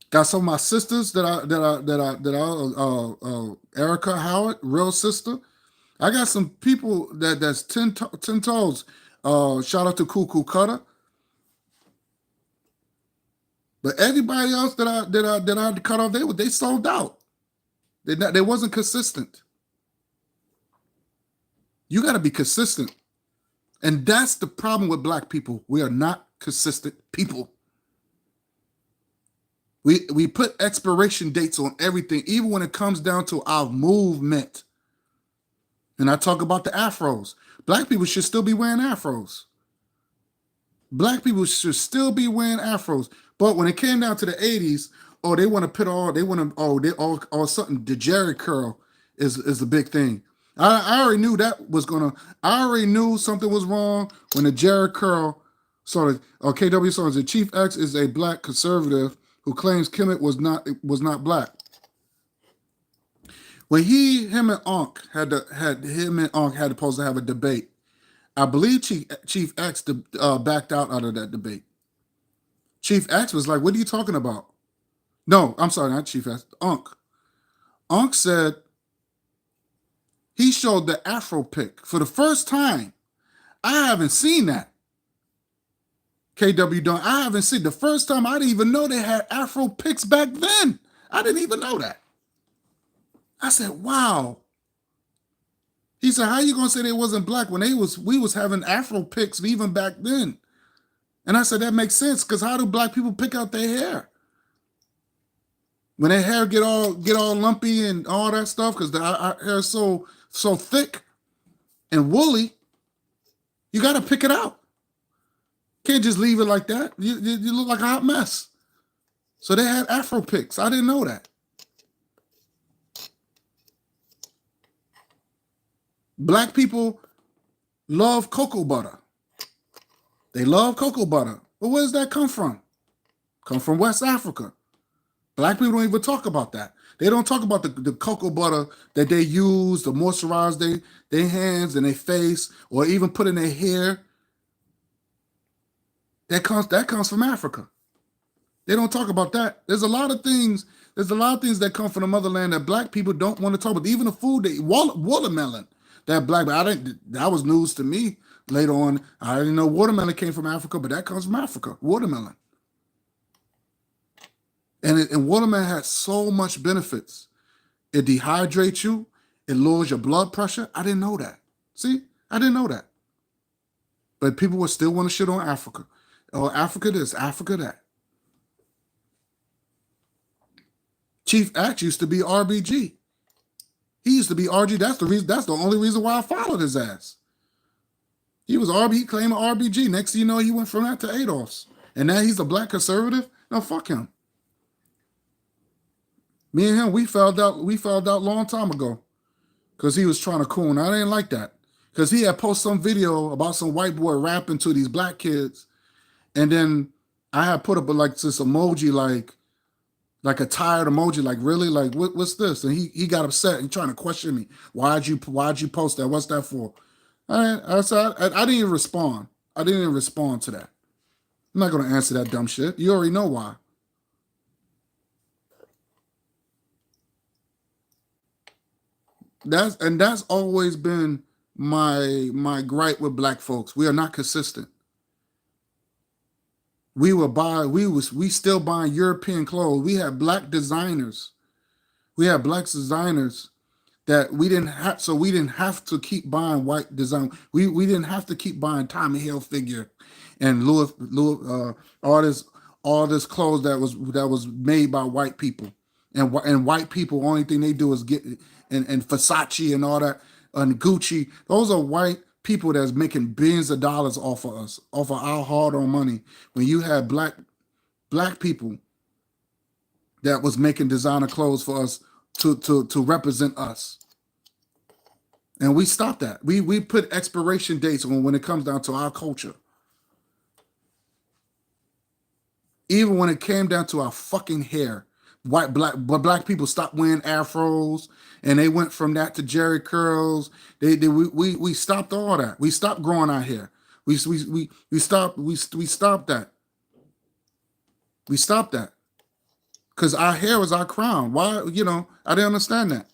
Got some of my sisters Erica Howard, real sister. I got some people that's 10 toes. Shout out to Cuckoo Cutter. But everybody else that I cut off, they sold out. They wasn't consistent. You got to be consistent. And that's the problem with black people. We are not consistent people. We put expiration dates on everything, even when it comes down to our movement. And I talk about the afros. Black people should still be wearing afros. Black people should still be wearing afros. But when it came down to the 80s, they want to put all something. The Jerry curl is the big thing. I already knew I already knew something was wrong when the Jerry curl started. KW songs. The Chief X is a black conservative who claims Kemet was not black. When him and Ankh had supposed to have a debate, I believe Chief X backed out of that debate. Chief X was like, "What are you talking about?" No, I'm sorry, not Chief X. Ankh. Ankh said he showed the Afro pic for the first time. I haven't seen that. KW Dawn, I haven't seen the first time. I didn't even know they had Afro pics back then. I didn't even know that. I said, "Wow." He said, "How you gonna say they wasn't black when we was having Afro pics even back then?" And I said, "That makes sense, because how do black people pick out their hair? When their hair get all lumpy and all that stuff, because our hair is so thick and woolly, you got to pick it out. Can't just leave it like that. You look like a hot mess." So they had Afro pics. I didn't know that. Black people love cocoa butter. They love cocoa butter. But where does that come from? Come from West Africa. Black people don't even talk about that. They don't talk about the cocoa butter that they use to moisturize their hands and their face, or even put in their hair. That comes from Africa. They don't talk about that. There's a lot of things that come from the motherland that black people don't want to talk about. Even the food they eat, watermelon. That was news to me later on. I didn't know watermelon came from Africa, but that comes from Africa. Watermelon. And watermelon has so much benefits. It dehydrates you. It lowers your blood pressure. I didn't know that. See, I didn't know that. But people would still want to shit on Africa. Or Africa this, Africa that. Chief X used to be RBG. He used to be RG. That's the only reason why I followed his ass. He was he claiming RBG. Next thing you know, he went from that to Adolph's. And now he's a black conservative? No, fuck him. Me and him, we found out a long time ago. Because he was trying to coon. I didn't like that. Because he had posted some video about some white boy rapping to these black kids. And then I had put up like this emoji, like a tired emoji, like really, like what's this? And he got upset and trying to question me. Why'd you post that? What's that for? I said I didn't even respond. I didn't even respond to that. I'm not gonna answer that dumb shit. You already know why. That's always been my gripe with black folks. We are not consistent. We still buying European clothes. We have black designers. We have black designers that we didn't have to keep buying white design. We didn't have to keep buying Tommy Hilfiger and Louis all this clothes that was made by white people. And white people, only thing they do is get and Versace and all that and Gucci. Those are white people that's making billions of dollars off of us, off of our hard-earned money. When you had black people that was making designer clothes for us to represent us. And we stopped that. We put expiration dates on when it comes down to our culture. Even when it came down to our fucking hair. Black people stopped wearing afros, and they went from that to Jerry curls. We stopped all that. We stopped growing our hair. We stopped that. We stopped that because our hair was our crown. Why? I didn't understand that.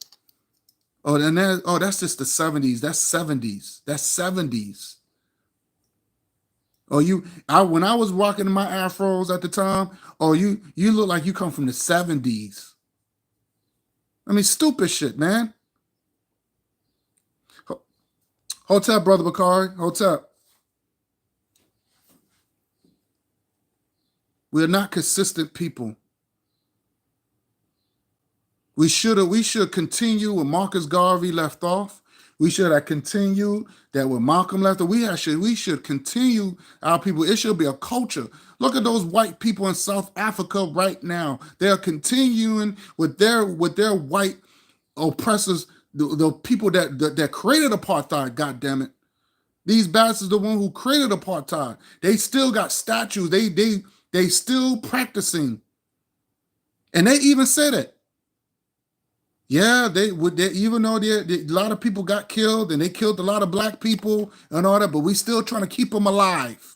Oh, and that's just the 70s. That's 70s. That's 70s. Oh, when I was rocking my afros at the time, you look like you come from the 70s. I mean, stupid shit, man. Hotep, Brother Bakari. Hotep. We are not consistent people. We should continue where Marcus Garvey left off. We should have continued that where Malcolm left off. We should continue our people. It should be a culture. Look at those white people in South Africa right now. They are continuing with their white oppressors, the people that created apartheid. God damn it, these bastards, the one who created apartheid. They still got statues. They still practicing, and they even said it. Yeah, they even though a lot of people got killed and they killed a lot of black people and all that, but we still trying to keep them alive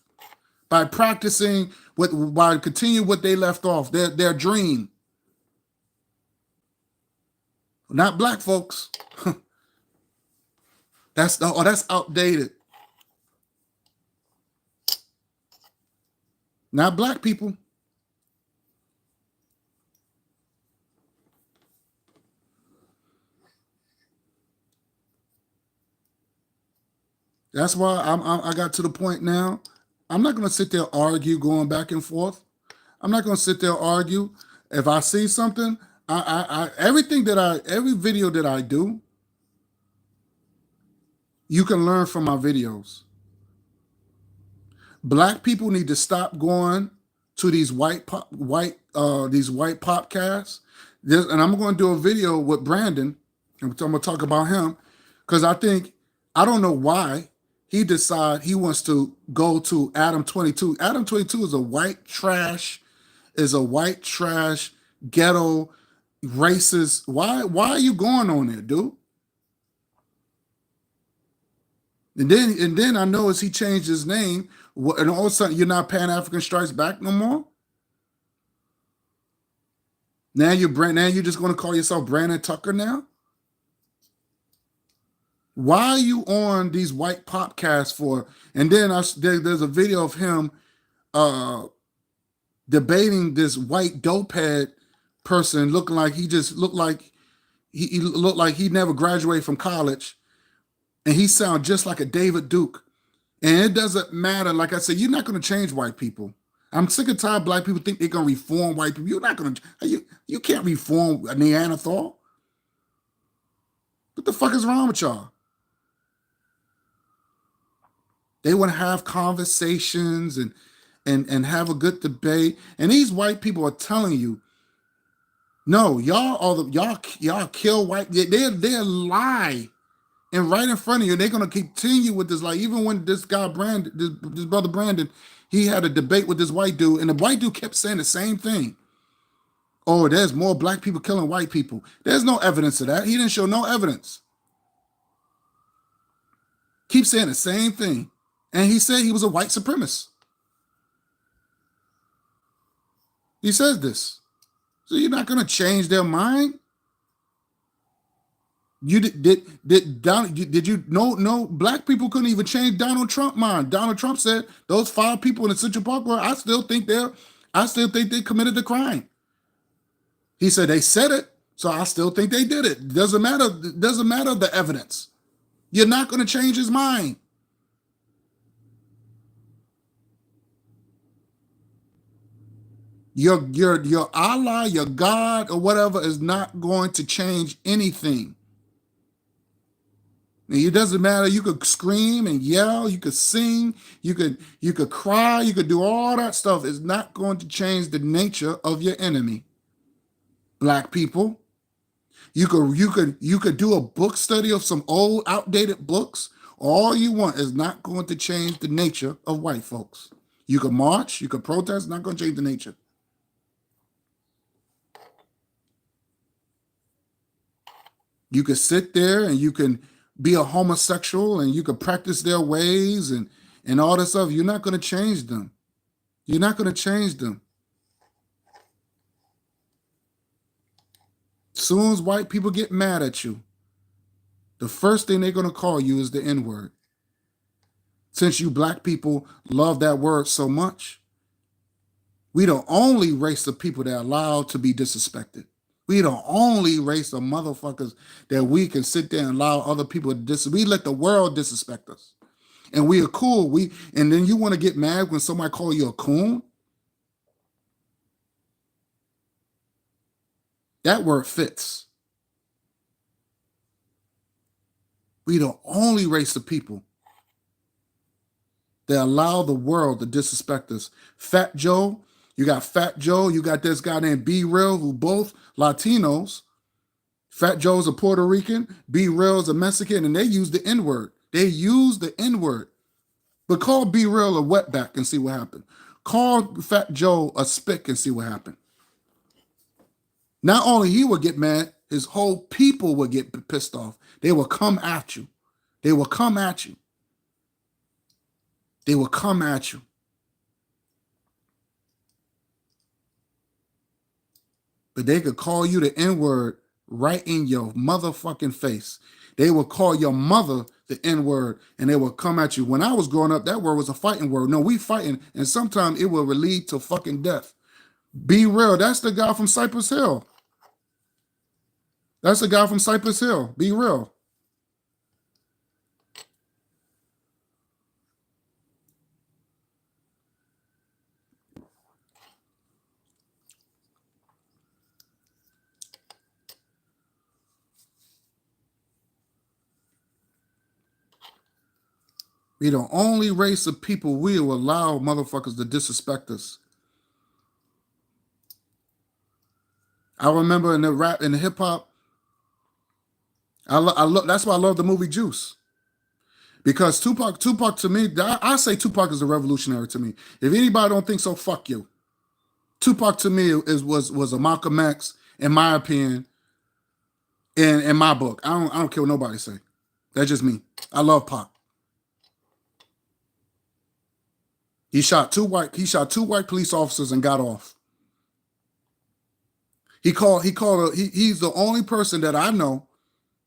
by practicing by continuing what they left off, their dream. Not black folks. That's outdated. Not black people. That's why I got to the point now. I'm not going to sit there argue going back and forth. I'm not going to sit there argue. If I see something, every video that I do, you can learn from my videos. Black people need to stop going to these white podcasts. And I'm going to do a video with Brandon, and I'm going to talk about him because I don't know why he decided he wants to go to Adam 22. Adam 22 is a white trash, ghetto, racist. Why are you going on there, dude? And then I noticed he changed his name, and all of a sudden you're not Pan-African Strikes Back no more. Now you're just going to call yourself Brandon Tucker now? Why are you on these white podcasts for? And then there's a video of him debating this white dopehead person, looking like he looked like he never graduated from college, and he sounds just like a David Duke. And it doesn't matter. Like I said, you're not going to change white people. I'm sick and tired of black people think they're going to reform white people. You're not going to. You can't reform a Neanderthal. What the fuck is wrong with y'all? They want to have conversations and have a good debate. And these white people are telling you, no, y'all kill white. They'll lie and right in front of you. They're gonna continue with this. Like even when this guy Brandon, this brother Brandon, he had a debate with this white dude, and the white dude kept saying the same thing. Oh, there's more black people killing white people. There's no evidence of that. He didn't show no evidence. Keep saying the same thing. And he said he was a white supremacist. He says this. So you're not going to change their mind? You did you know no black people couldn't even change Donald Trump mind. Donald Trump said those 5 people in the Central Park were, I still think they committed the crime. He said they said it, so I still think they did it. Doesn't matter the evidence. You're not going to change his mind. Your Allah, your God, or whatever is not going to change anything. It doesn't matter. You could scream and yell, you could sing, you could cry, you could do all that stuff. It's not going to change the nature of your enemy. Black people. You could do a book study of some old outdated books. All you want is not going to change the nature of white folks. You could march, you could protest, not going to change the nature. You could sit there and you can be a homosexual and you could practice their ways and all this stuff. You're not going to change them. You're not going to change them. As soon as white people get mad at you, the first thing they're going to call you is the N-word. Since you black people love that word so much, we the only race of people that are allowed to be disrespected. We the only race of motherfuckers that we can sit there and allow other people to we let the world disrespect us. And we are cool. And then you want to get mad when somebody call you a coon? That word fits. We the only race of people that allow the world to disrespect us. Fat Joe, you got Fat Joe, you got this guy named B-Real, who both Latinos. Fat Joe's a Puerto Rican, B-Real's a Mexican, and they use the N-word. They use the N-word. But call B-Real a wetback and see what happened. Call Fat Joe a spick and see what happened. Not only he would get mad, his whole people would get pissed off. They will come at you. They will come at you. They will come at you. But they could call you the N-word right in your motherfucking face. They will call your mother the N-word and they will come at you. When I was growing up, that word was a fighting word. No, we fighting, and sometimes it will lead to fucking death. B-Real, that's the guy from Cypress Hill. That's the guy from Cypress Hill. B-Real. We the only race of people we will allow motherfuckers to disrespect us. I remember in the rap, in the hip hop, that's why I love the movie Juice. Because Tupac to me, I say Tupac is a revolutionary to me. If anybody don't think so, fuck you. Tupac to me was a Malcolm X, in my opinion, in my book. I don't care what nobody say. That's just me. I love Pac. He shot two white police officers and got off. He's the only person that I know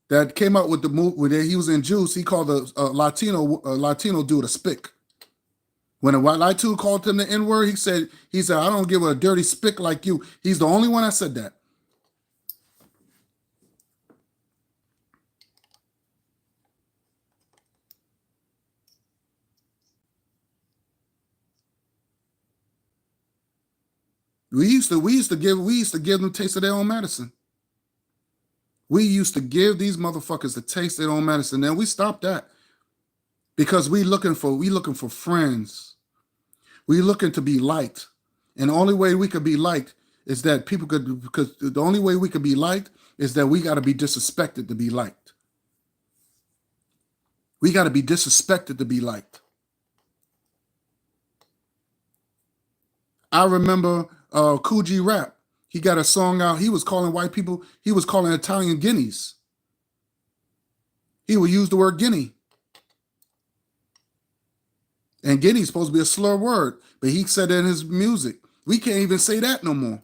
that came up with the movie where he was in Juice. He called a Latino dude a spick. When a white dude called him the N-word, he said, I don't give a dirty spick like you. He's the only one that said that. We used to give them a taste of their own medicine. We used to give these motherfuckers the taste of their own medicine. Then we stopped that. because we looking for friends. We looking to be liked. And the only way we could be liked is that people could, because the only way we could be liked is that we got to be disrespected to be liked. We got to be disrespected to be liked. I remember Kool G Rap. He got a song out. He was calling white people, he was calling Italian guineas. He would use the word guinea. And guinea is supposed to be a slur word, but he said it in his music. We can't even say that no more.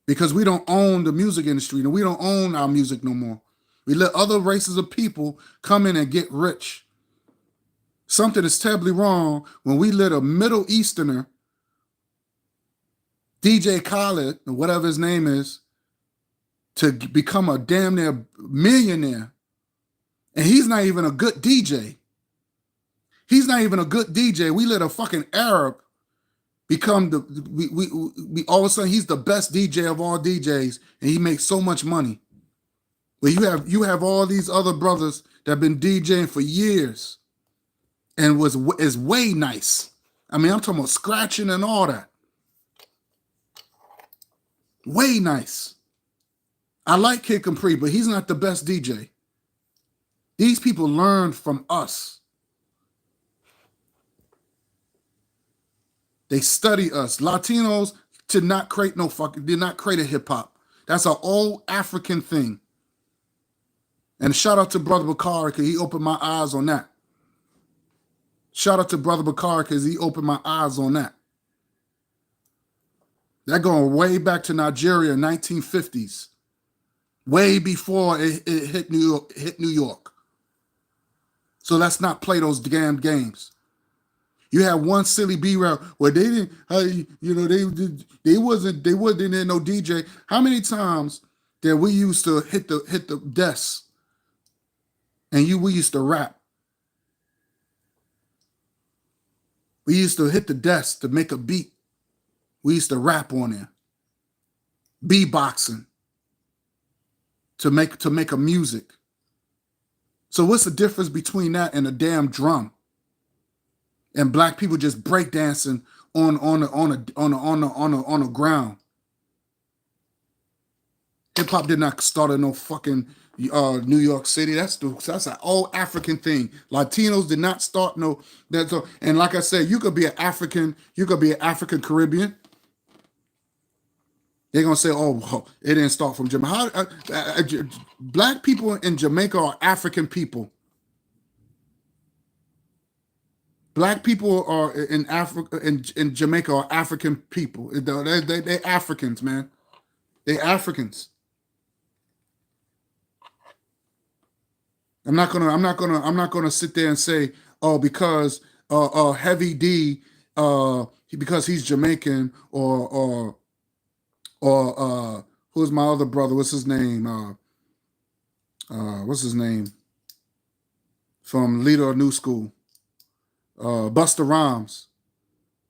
Because we don't own the music industry and we don't own our music no more. We let other races of people come in and get rich. Something is terribly wrong when we let a Middle Easterner, DJ Khaled, or whatever his name is, to become a damn near millionaire. And he's not even a good DJ. He's not even a good DJ. We let a fucking Arab become we all of a sudden he's the best DJ of all DJs, and he makes so much money. But you have all these other brothers that have been DJing for years and is way nice. I mean, I'm talking about scratching and all that. Way nice. I like Kid Capri, but he's not the best DJ. These people learned from us. They study us. Latinos did not create a hip hop. That's an old African thing. And shout out to Brother Bakari because he opened my eyes on that. Shout out to Brother Bakari because he opened my eyes on that. That going way back to Nigeria, 1950s. Way before it hit New York. So let's not play those damn games. You had one silly B-rap where they didn't, they wasn't in no DJ. How many times that we used to hit the desk and we used to rap? We used to hit the desk to make a beat. We used to rap on there. Beatboxing to make a music. So what's the difference between that and a damn drum? And black people just breakdancing on the ground. Hip hop did not start in no fucking New York City. That's an old African thing. Latinos did not start no. And like I said, you could be an African Caribbean. They're gonna say, "Oh, it didn't start from Jamaica." Black people in Jamaica are African people. Black people are in Africa, in Jamaica, are African people. They're Africans, man. They're Africans. I'm not gonna sit there and say, oh, because Heavy D, because he's Jamaican, or who's my other brother? What's his name? From Leader of New School. Busta Rhymes.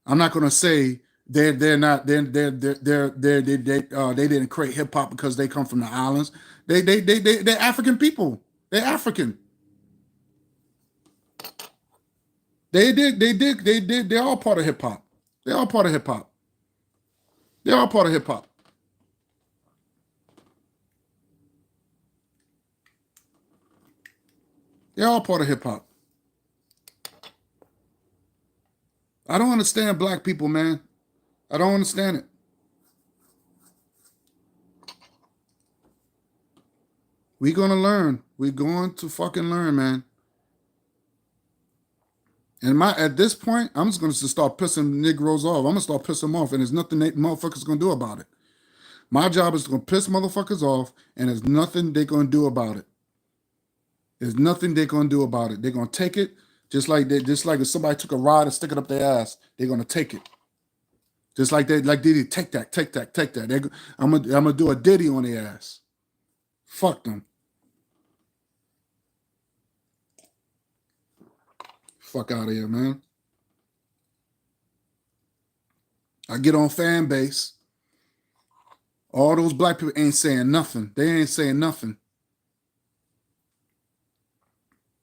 I'm not gonna say they didn't create hip hop because they come from the islands. They're African people. They're African. They're all part of hip hop. They're all part of hip hop. They're all part of hip hop. They're all part of hip hop. I don't understand black people, man. I don't understand it. We're going to learn. We're going to fucking learn, man. And at this point, I'm just going to start pissing Negroes off. I'm going to start pissing them off, and there's nothing they motherfuckers going to do about it. My job is to piss motherfuckers off, and there's nothing they're going to do about it. There's nothing they're going to do about it. They're going to take it. Just like if somebody took a rod and stick it up their ass, they're gonna take it. Just like Diddy, take that. I'm gonna do a Diddy on their ass. Fuck them. Fuck out of here, man. I get on fan base. All those black people ain't saying nothing. They ain't saying nothing.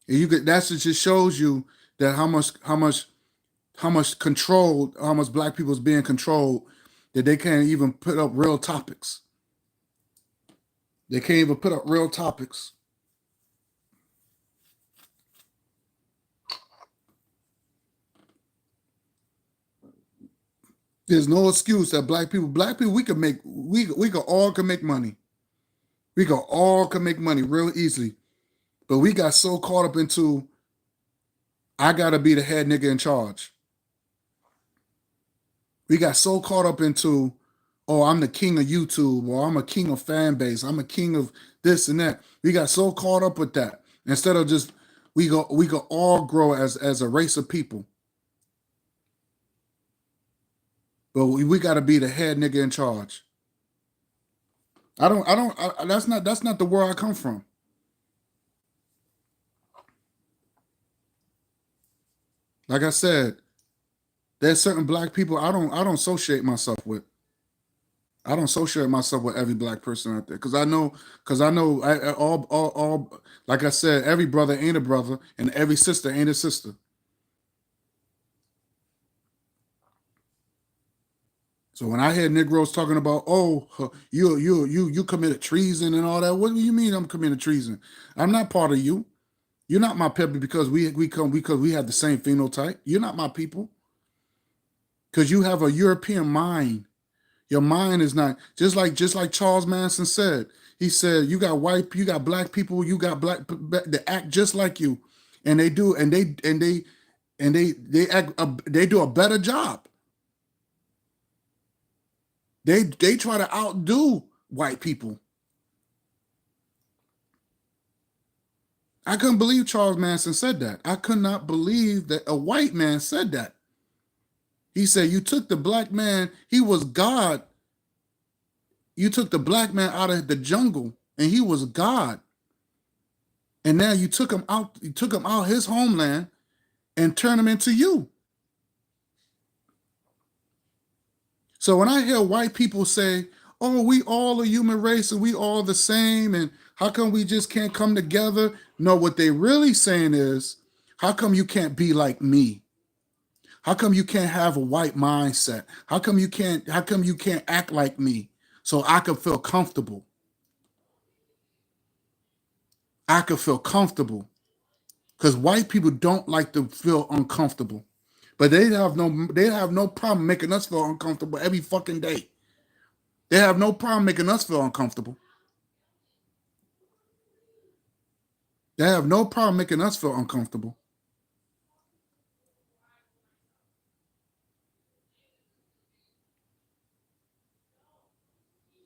And you could that's it just shows you that how much control, how much black people is being controlled, that they can't even put up real topics. They can't even put up real topics. There's no excuse that black people, we could make, we could all can make money. We could all can make money real easily. But we got so caught up into, I gotta be the head nigga in charge. We got so caught up into, oh, I'm the king of YouTube, or I'm a king of fan base, I'm a king of this and that. We got so caught up with that. Instead of just we go all grow as a race of people. But we got to be the head nigga in charge. That's not the world I come from. Like I said, there's certain black people I don't associate myself with. I don't associate myself with every black person out there because I know all like I said, every brother ain't a brother and every sister ain't a sister. So when I hear Negroes talking about, oh, you committed treason and all that, what do you mean I'm committing treason? I'm not part of you. You're not my people because we have the same phenotype. You're not my people because you have a European mind. Your mind is not just like Charles Manson said. He said you got black people, you got black that act just like you, and they do, and they act, they do a better job. They try to outdo white people. I couldn't believe Charles Manson said that. I could not believe that a white man said that. He said, you took the black man, he was God. You took the black man out of the jungle and he was God. And now you took him out his homeland and turned him into you. So when I hear white people say, oh, we all a human race and we all the same, and how come we just can't come together? No, what they really saying is, how come you can't be like me? How come you can't have a white mindset? How come you can't act like me so I can feel comfortable? I can feel comfortable. Because white people don't like to feel uncomfortable. But they have no problem making us feel uncomfortable every fucking day. They have no problem making us feel uncomfortable. They have no problem making us feel uncomfortable.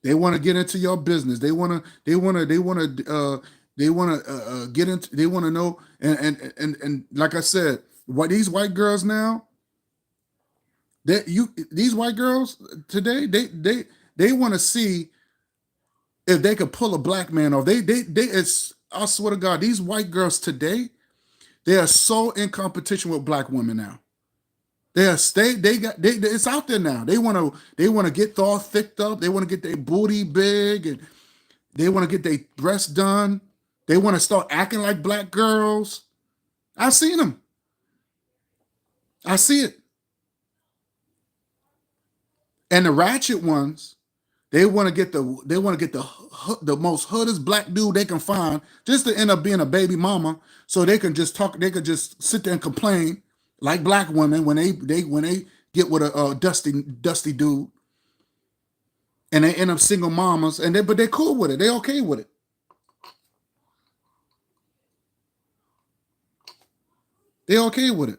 They want to get into your business. They want to get into. They want to know. And like I said, what these white girls now, these white girls today, they want to see if they could pull a black man off. It's, I swear to God, these white girls today, they are so in competition with black women now. It's out there now. They want to get all thicked up. They want to get their booty big and they want to get their breasts done. They want to start acting like black girls. I've seen them. I see it. And the ratchet ones, they want to get the most hoodest black dude they can find just to end up being a baby mama, so they can just talk. They could just sit there and complain like black women when they get with a dusty dude, and they end up single mamas. But they're cool with it. They okay with it. They okay with it.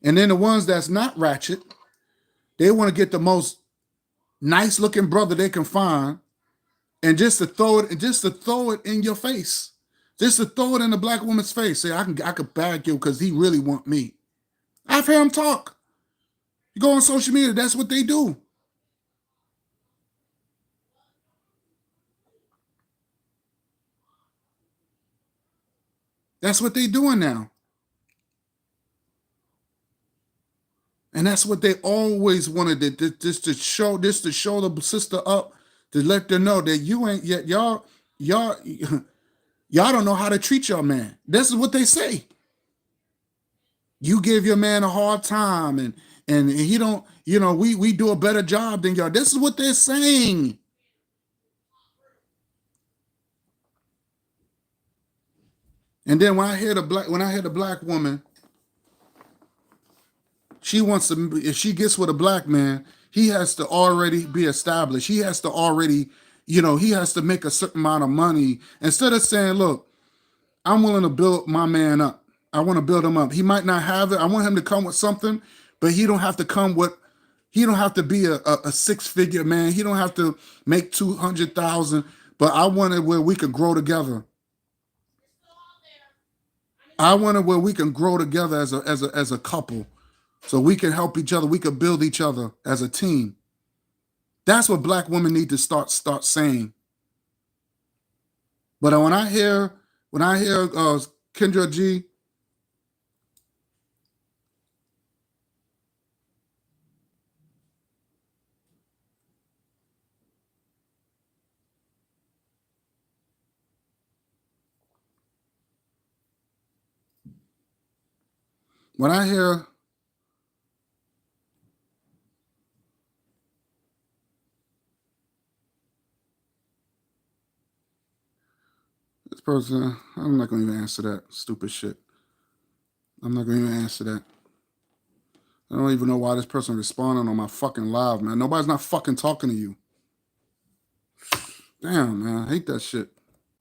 And then the ones that's not ratchet, they want to get the most nice looking brother they can find, and just to throw it in your face, just to throw it in the black woman's face. Say, I could bag you because he really want me. I've heard him talk. You go on social media, that's what they do. That's what they doing now. And that's what they always wanted to show the sister up, to let them know that you ain't yet y'all Y'all don't know how to treat your man. This is what they say. You give your man a hard time, and he don't, we do a better job than y'all. This is what they're saying. And then when I hear the black woman, she wants to, if she gets with a black man, he has to already be established. He has to already, he has to make a certain amount of money. Instead of saying, look, I'm willing to build my man up. I want to build him up. He might not have it. I want him to come with something, but he don't have to be a six-figure man. He don't have to make 200,000, but I want it where we can grow together. I want it where we can grow together as a couple. So we can help each other. We can build each other as a team. That's what black women need to start saying. But when I hear Kendra G, when I hear this person, I'm not going to even answer that stupid shit. I'm not going to even answer that. I don't even know why this person responding on my fucking live, man. Nobody's not fucking talking to you. Damn, man. I hate that shit.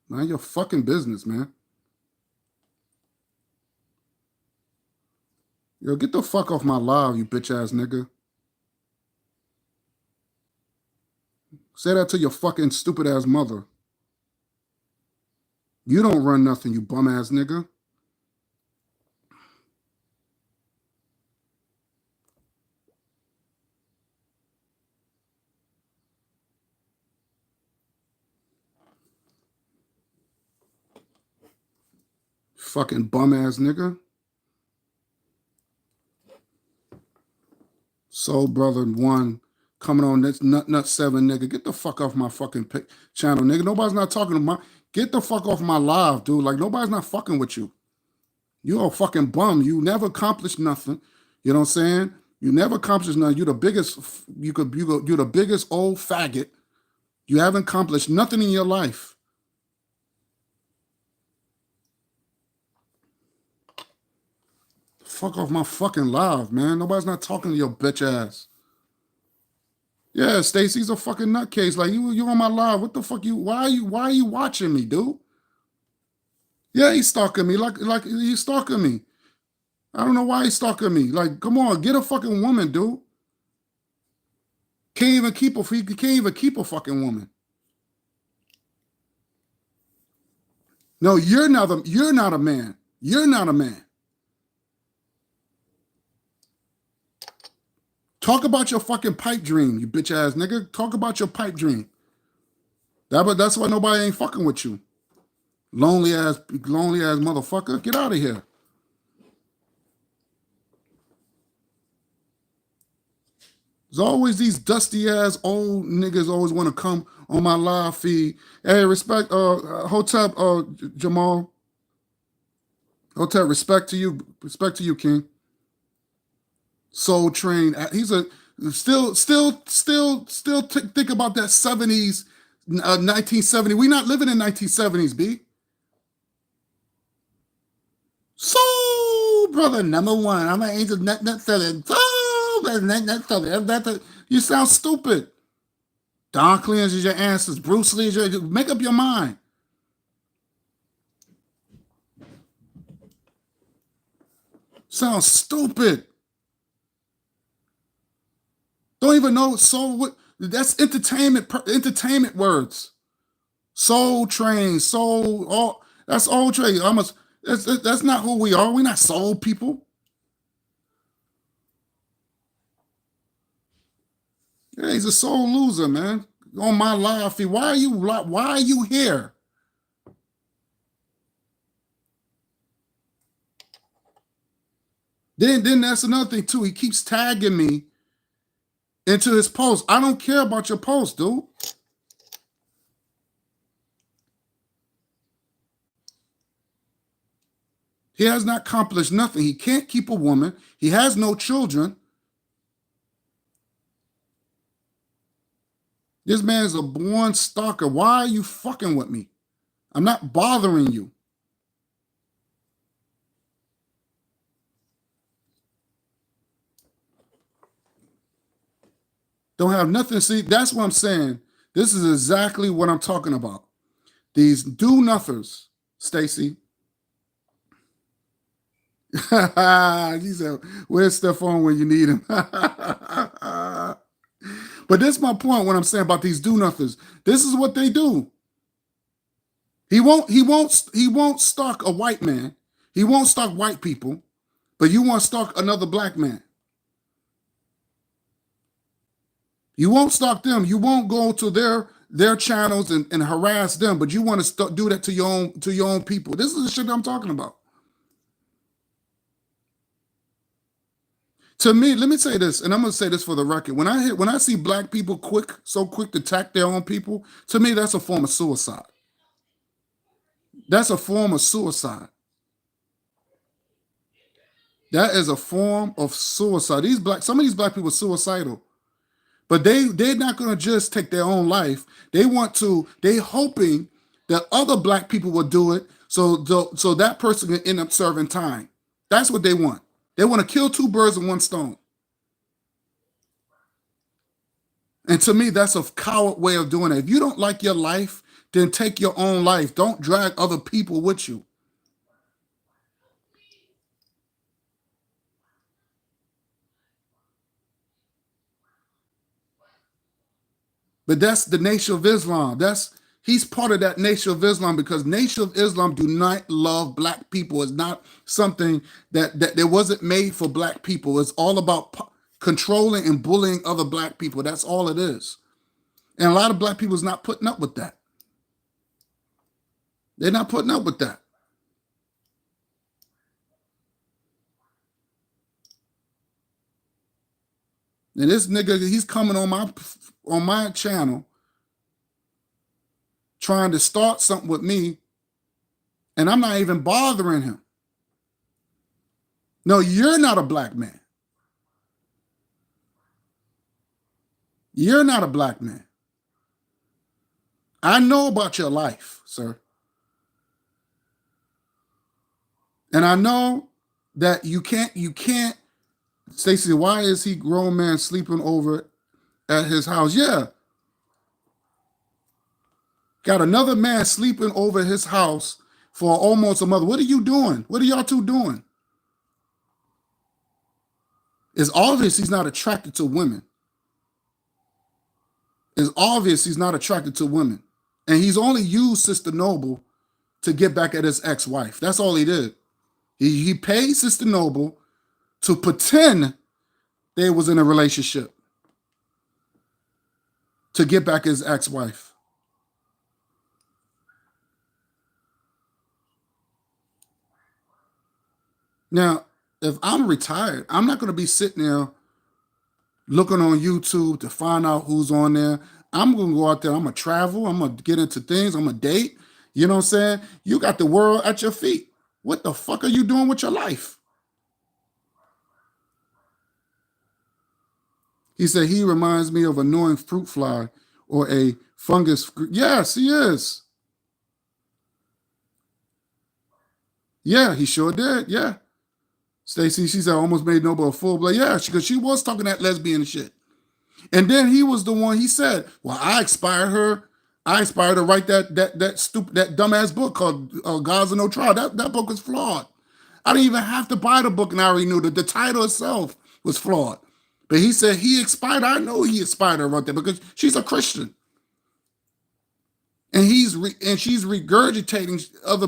Mind your fucking business, man. Yo, get the fuck off my live, you bitch ass nigga. Say that to your fucking stupid ass mother. You don't run nothing, you bum ass nigga. Fucking bum ass nigga. Soul Brother 1 coming on this nut 7 nigga. Get the fuck off my fucking channel, nigga. Nobody's not talking to my. Get the fuck off my live, dude. Like nobody's not fucking with you. You're a fucking bum. You never accomplished nothing. You know what I'm saying? You never accomplished nothing. You're the biggest. You're the biggest old faggot. You haven't accomplished nothing in your life. Fuck off my fucking live, man. Nobody's not talking to your bitch ass. Yeah, Stacy's a fucking nutcase. Like you on my live. What the fuck why are you watching me, dude? Yeah, he's stalking me. Like he's stalking me. I don't know why he's stalking me. Like, come on, get a fucking woman, dude. Can't even keep a fucking woman. No, you're not a man. You're not a man. Talk about your fucking pipe dream, you bitch ass nigga. Talk about your pipe dream. That's why nobody ain't fucking with you. Lonely ass motherfucker. Get out of here. There's always these dusty ass old niggas always want to come on my live feed. Hey, respect, Hotep, Jamal. Hotep, respect to you, King. Soul Train. He's a still think about that 70s, 1970. We not living in 1970s, B. Soul Brother #1. I'm an angel nut selling. Soul Brother nut selling. You sound stupid. Don Cleans is your answers. Bruce Lee is your. Make up your mind. Sounds stupid. Don't even know soul. What? That's entertainment words. Soul Train, soul. All that's Soul Train. That's not who we are. We're not soul people. Yeah, he's a soul loser, man. On my live feed. Why are you here? Then that's another thing too. He keeps tagging me into his post. I don't care about your post, dude. He has not accomplished nothing. He can't keep a woman. He has no children. This man is a born stalker. Why are you fucking with me? I'm not bothering you. Don't have nothing. See, that's what I'm saying. This is exactly what I'm talking about. These do-nothers, Stacy. He said, where's Stephon when you need him? But this is my point when I'm saying about these do-nothers. This is what they do. He won't stalk a white man. He won't stalk white people, but you want to stalk another black man. You won't stalk them. You won't go to their channels and harass them, but you want to do that to your own people. This is the shit I'm talking about. To me, let me say this, and I'm gonna say this for the record. When I see black people so quick to attack their own people, to me, that's a form of suicide. That's a form of suicide. That is a form of suicide. Some of these black people are suicidal. But they're not going to just take their own life. They hoping that other black people will do it so that person can end up serving time. That's what they want. They want to kill two birds with one stone. And to me, that's a coward way of doing it. If you don't like your life, then take your own life. Don't drag other people with you. But that's the Nation of Islam. He's part of that Nation of Islam because Nation of Islam do not love black people. It's not something that wasn't made for black people. It's all about controlling and bullying other black people. That's all it is. And a lot of black people is not putting up with that. They're not putting up with that. And this nigga, he's coming on my channel trying to start something with me, and I'm not even bothering him. No, you're not a black man. You're not a black man. I know about your life, sir. And I know that you can't, Stacey, why is he grown man sleeping over at his house? Yeah. Got another man sleeping over his house for almost a month. What are you doing? What are y'all two doing? It's obvious he's not attracted to women. It's obvious he's not attracted to women. And he's only used Sister Noble to get back at his ex-wife. That's all he did. He paid Sister Noble to pretend they was in a relationship to get back his ex-wife. Now, if I'm retired, I'm not going to be sitting there looking on YouTube to find out who's on there. I'm going to go out there. I'm going to travel. I'm going to get into things. I'm going to date. You know what I'm saying? You got the world at your feet. What the fuck are you doing with your life? He said he reminds me of an annoying fruit fly or a fungus. Yes, he is. Yeah, he sure did. Yeah. Stacey, she said almost made Noble a full blood. Yeah, because she was talking that lesbian shit. And then he was the one, he said, well, I inspired her to write that dumbass book called Gods of No Trial. That book was flawed. I didn't even have to buy the book, and I already knew that the title itself was flawed. But he said he inspired. I know he inspired her right there because she's a Christian, and she's regurgitating other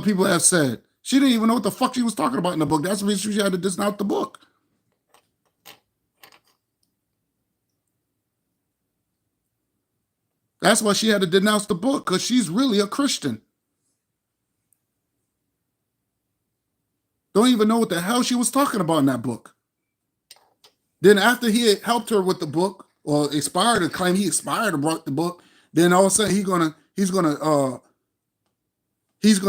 people have said. She didn't even know what the fuck she was talking about in the book. That's the reason she had to discount the book. That's why she had to denounce the book, because she's really a Christian. Don't even know what the hell she was talking about in that book. Then after he had helped her with the book, or inspired her, claim he inspired her, brought the book, then all of a sudden he's gonna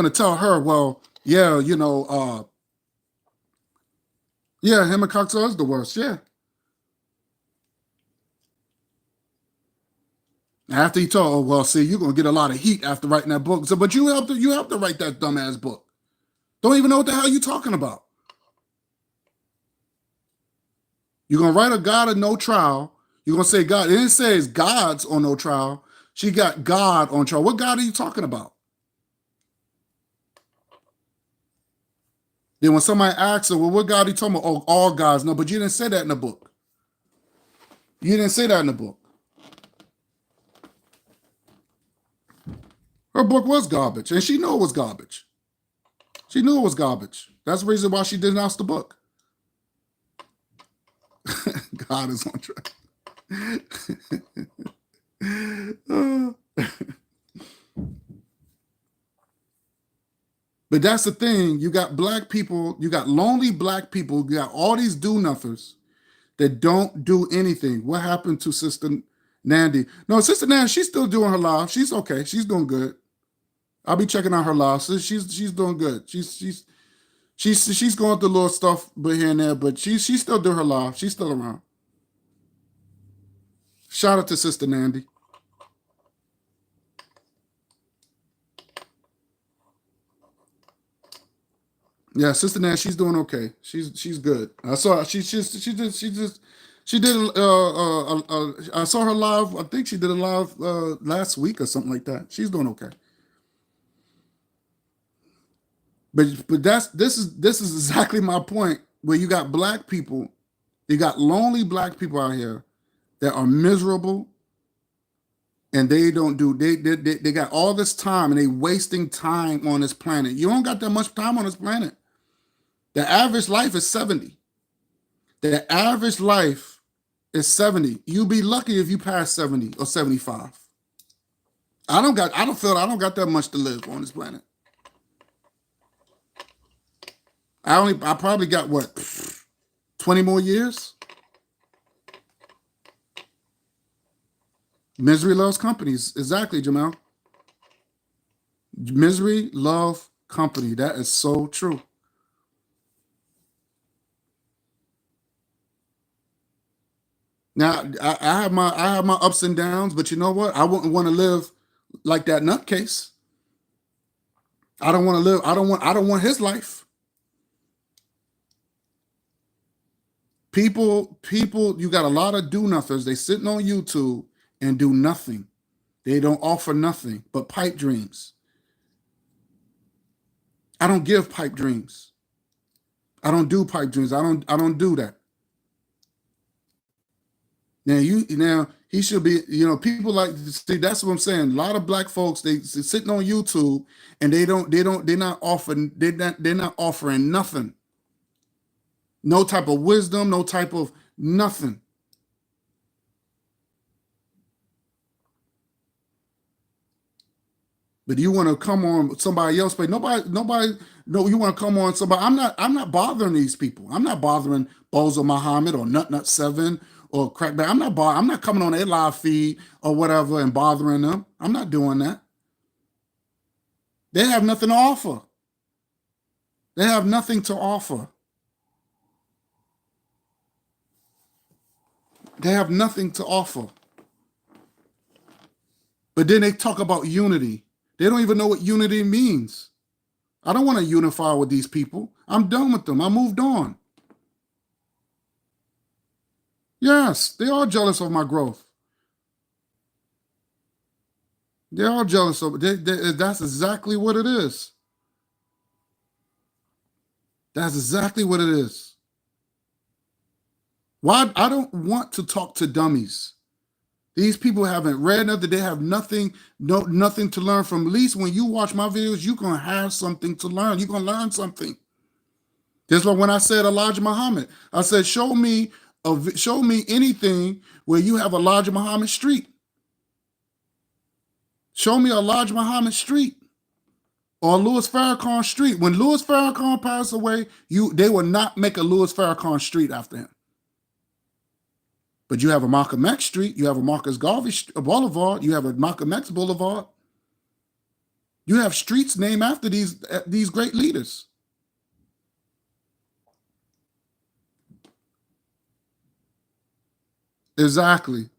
tell her, well, Yeah, yeah, him and Coxell is the worst. Yeah. After he told, oh well, see, you're gonna get a lot of heat after writing that book. So, but you helped to write that dumbass book. Don't even know what the hell you talking about. You're gonna write a God of no trial. You're gonna say God. It didn't say it's God's on no trial. She got God on trial. What God are you talking about? Then when somebody asks her, well, what God are you talking about? Oh, all gods. No, but you didn't say that in the book. You didn't say that in the book. Her book was garbage, and she knew it was garbage. She knew it was garbage. That's the reason why she denounced the book. God is on track. But that's the thing. You got black people, you got lonely black people, you got all these do-nothers that don't do anything. What happened to Sister Nandy? No, Sister Nandy, she's still doing her live. She's okay. She's doing good. I'll be checking out her live. So she's doing good. She's going through little stuff but here and there, but she's still doing her live. She's still around. Shout out to Sister Nandy. Yeah, Sister Nandy, she's doing okay. She's good. I saw she did I saw her live. I think she did a live last week or something like that. She's doing okay. But this is exactly my point. Where you got black people, you got lonely black people out here that are miserable, and they don't do they got all this time and they wasting time on this planet. You don't got that much time on this planet. The average life is 70. The average life is 70. You'll be lucky if you pass 70 or 75. I don't feel I don't got that much to live on this planet. I probably got what, 20 more years? Misery loves companies. Exactly, Jamal. Misery love company. That is so true. Now I have my ups and downs, but you know what? I wouldn't want to live like that nutcase. I don't want to live. I don't want his life. People, you got a lot of do-nothers. They sitting on YouTube and do nothing. They don't offer nothing but pipe dreams. I don't give pipe dreams. I don't do pipe dreams. I don't do that. Now he should be, people like, see, that's what I'm saying. A lot of black folks, they sitting on YouTube and they're not offering nothing. No type of wisdom, no type of nothing. But you want to come on somebody else, but nobody, no, you want to come on somebody. I'm not bothering these people. I'm not bothering Bozo Muhammad or Nut 7 or Crackback. I'm not coming on their live feed or whatever and bothering them. I'm not doing that. They have nothing to offer. They have nothing to offer. They have nothing to offer. But then they talk about unity. They don't even know what unity means. I don't want to unify with these people. I'm done with them. I moved on. Yes, they are jealous of my growth. They're all jealous of that's exactly what it is. That's exactly what it is. Why I don't want to talk to dummies. These people haven't read nothing. They have nothing, nothing to learn from. At least when you watch my videos, you're gonna have something to learn. You're gonna learn something. Just like when I said Elijah Muhammad, I said, show me anything where you have Elijah Muhammad street. Show me Elijah Muhammad street or Louis Farrakhan street. When Louis Farrakhan passed away, they will not make a Louis Farrakhan street after him. But you have a Malcolm X Street, you have a Marcus Garvey Boulevard, you have a Malcolm X Boulevard. You have streets named after these great leaders. Exactly.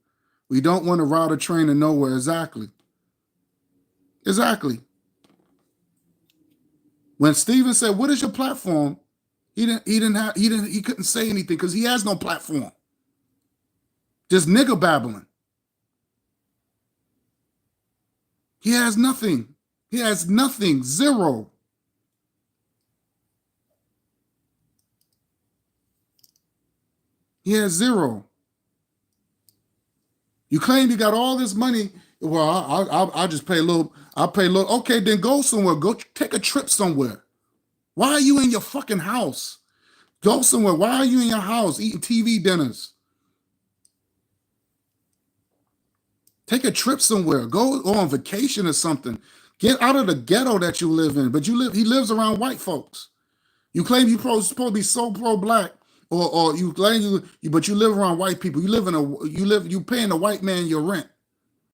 We don't want to ride a train to nowhere. Exactly. Exactly. When Steven said, "What is your platform?" He couldn't say anything because he has no platform. Just nigger babbling. He has nothing. He has nothing. Zero. He has zero. You claim you got all this money. Well, I'll just pay a little. I'll pay a little. Okay, then go somewhere. Go take a trip somewhere. Why are you in your fucking house? Go somewhere. Why are you in your house eating TV dinners? Take a trip somewhere. Go on vacation or something. Get out of the ghetto that you live in. But he lives around white folks. You claim you're supposed to be so pro-black, or you claim but you live around white people. You paying the white man your rent.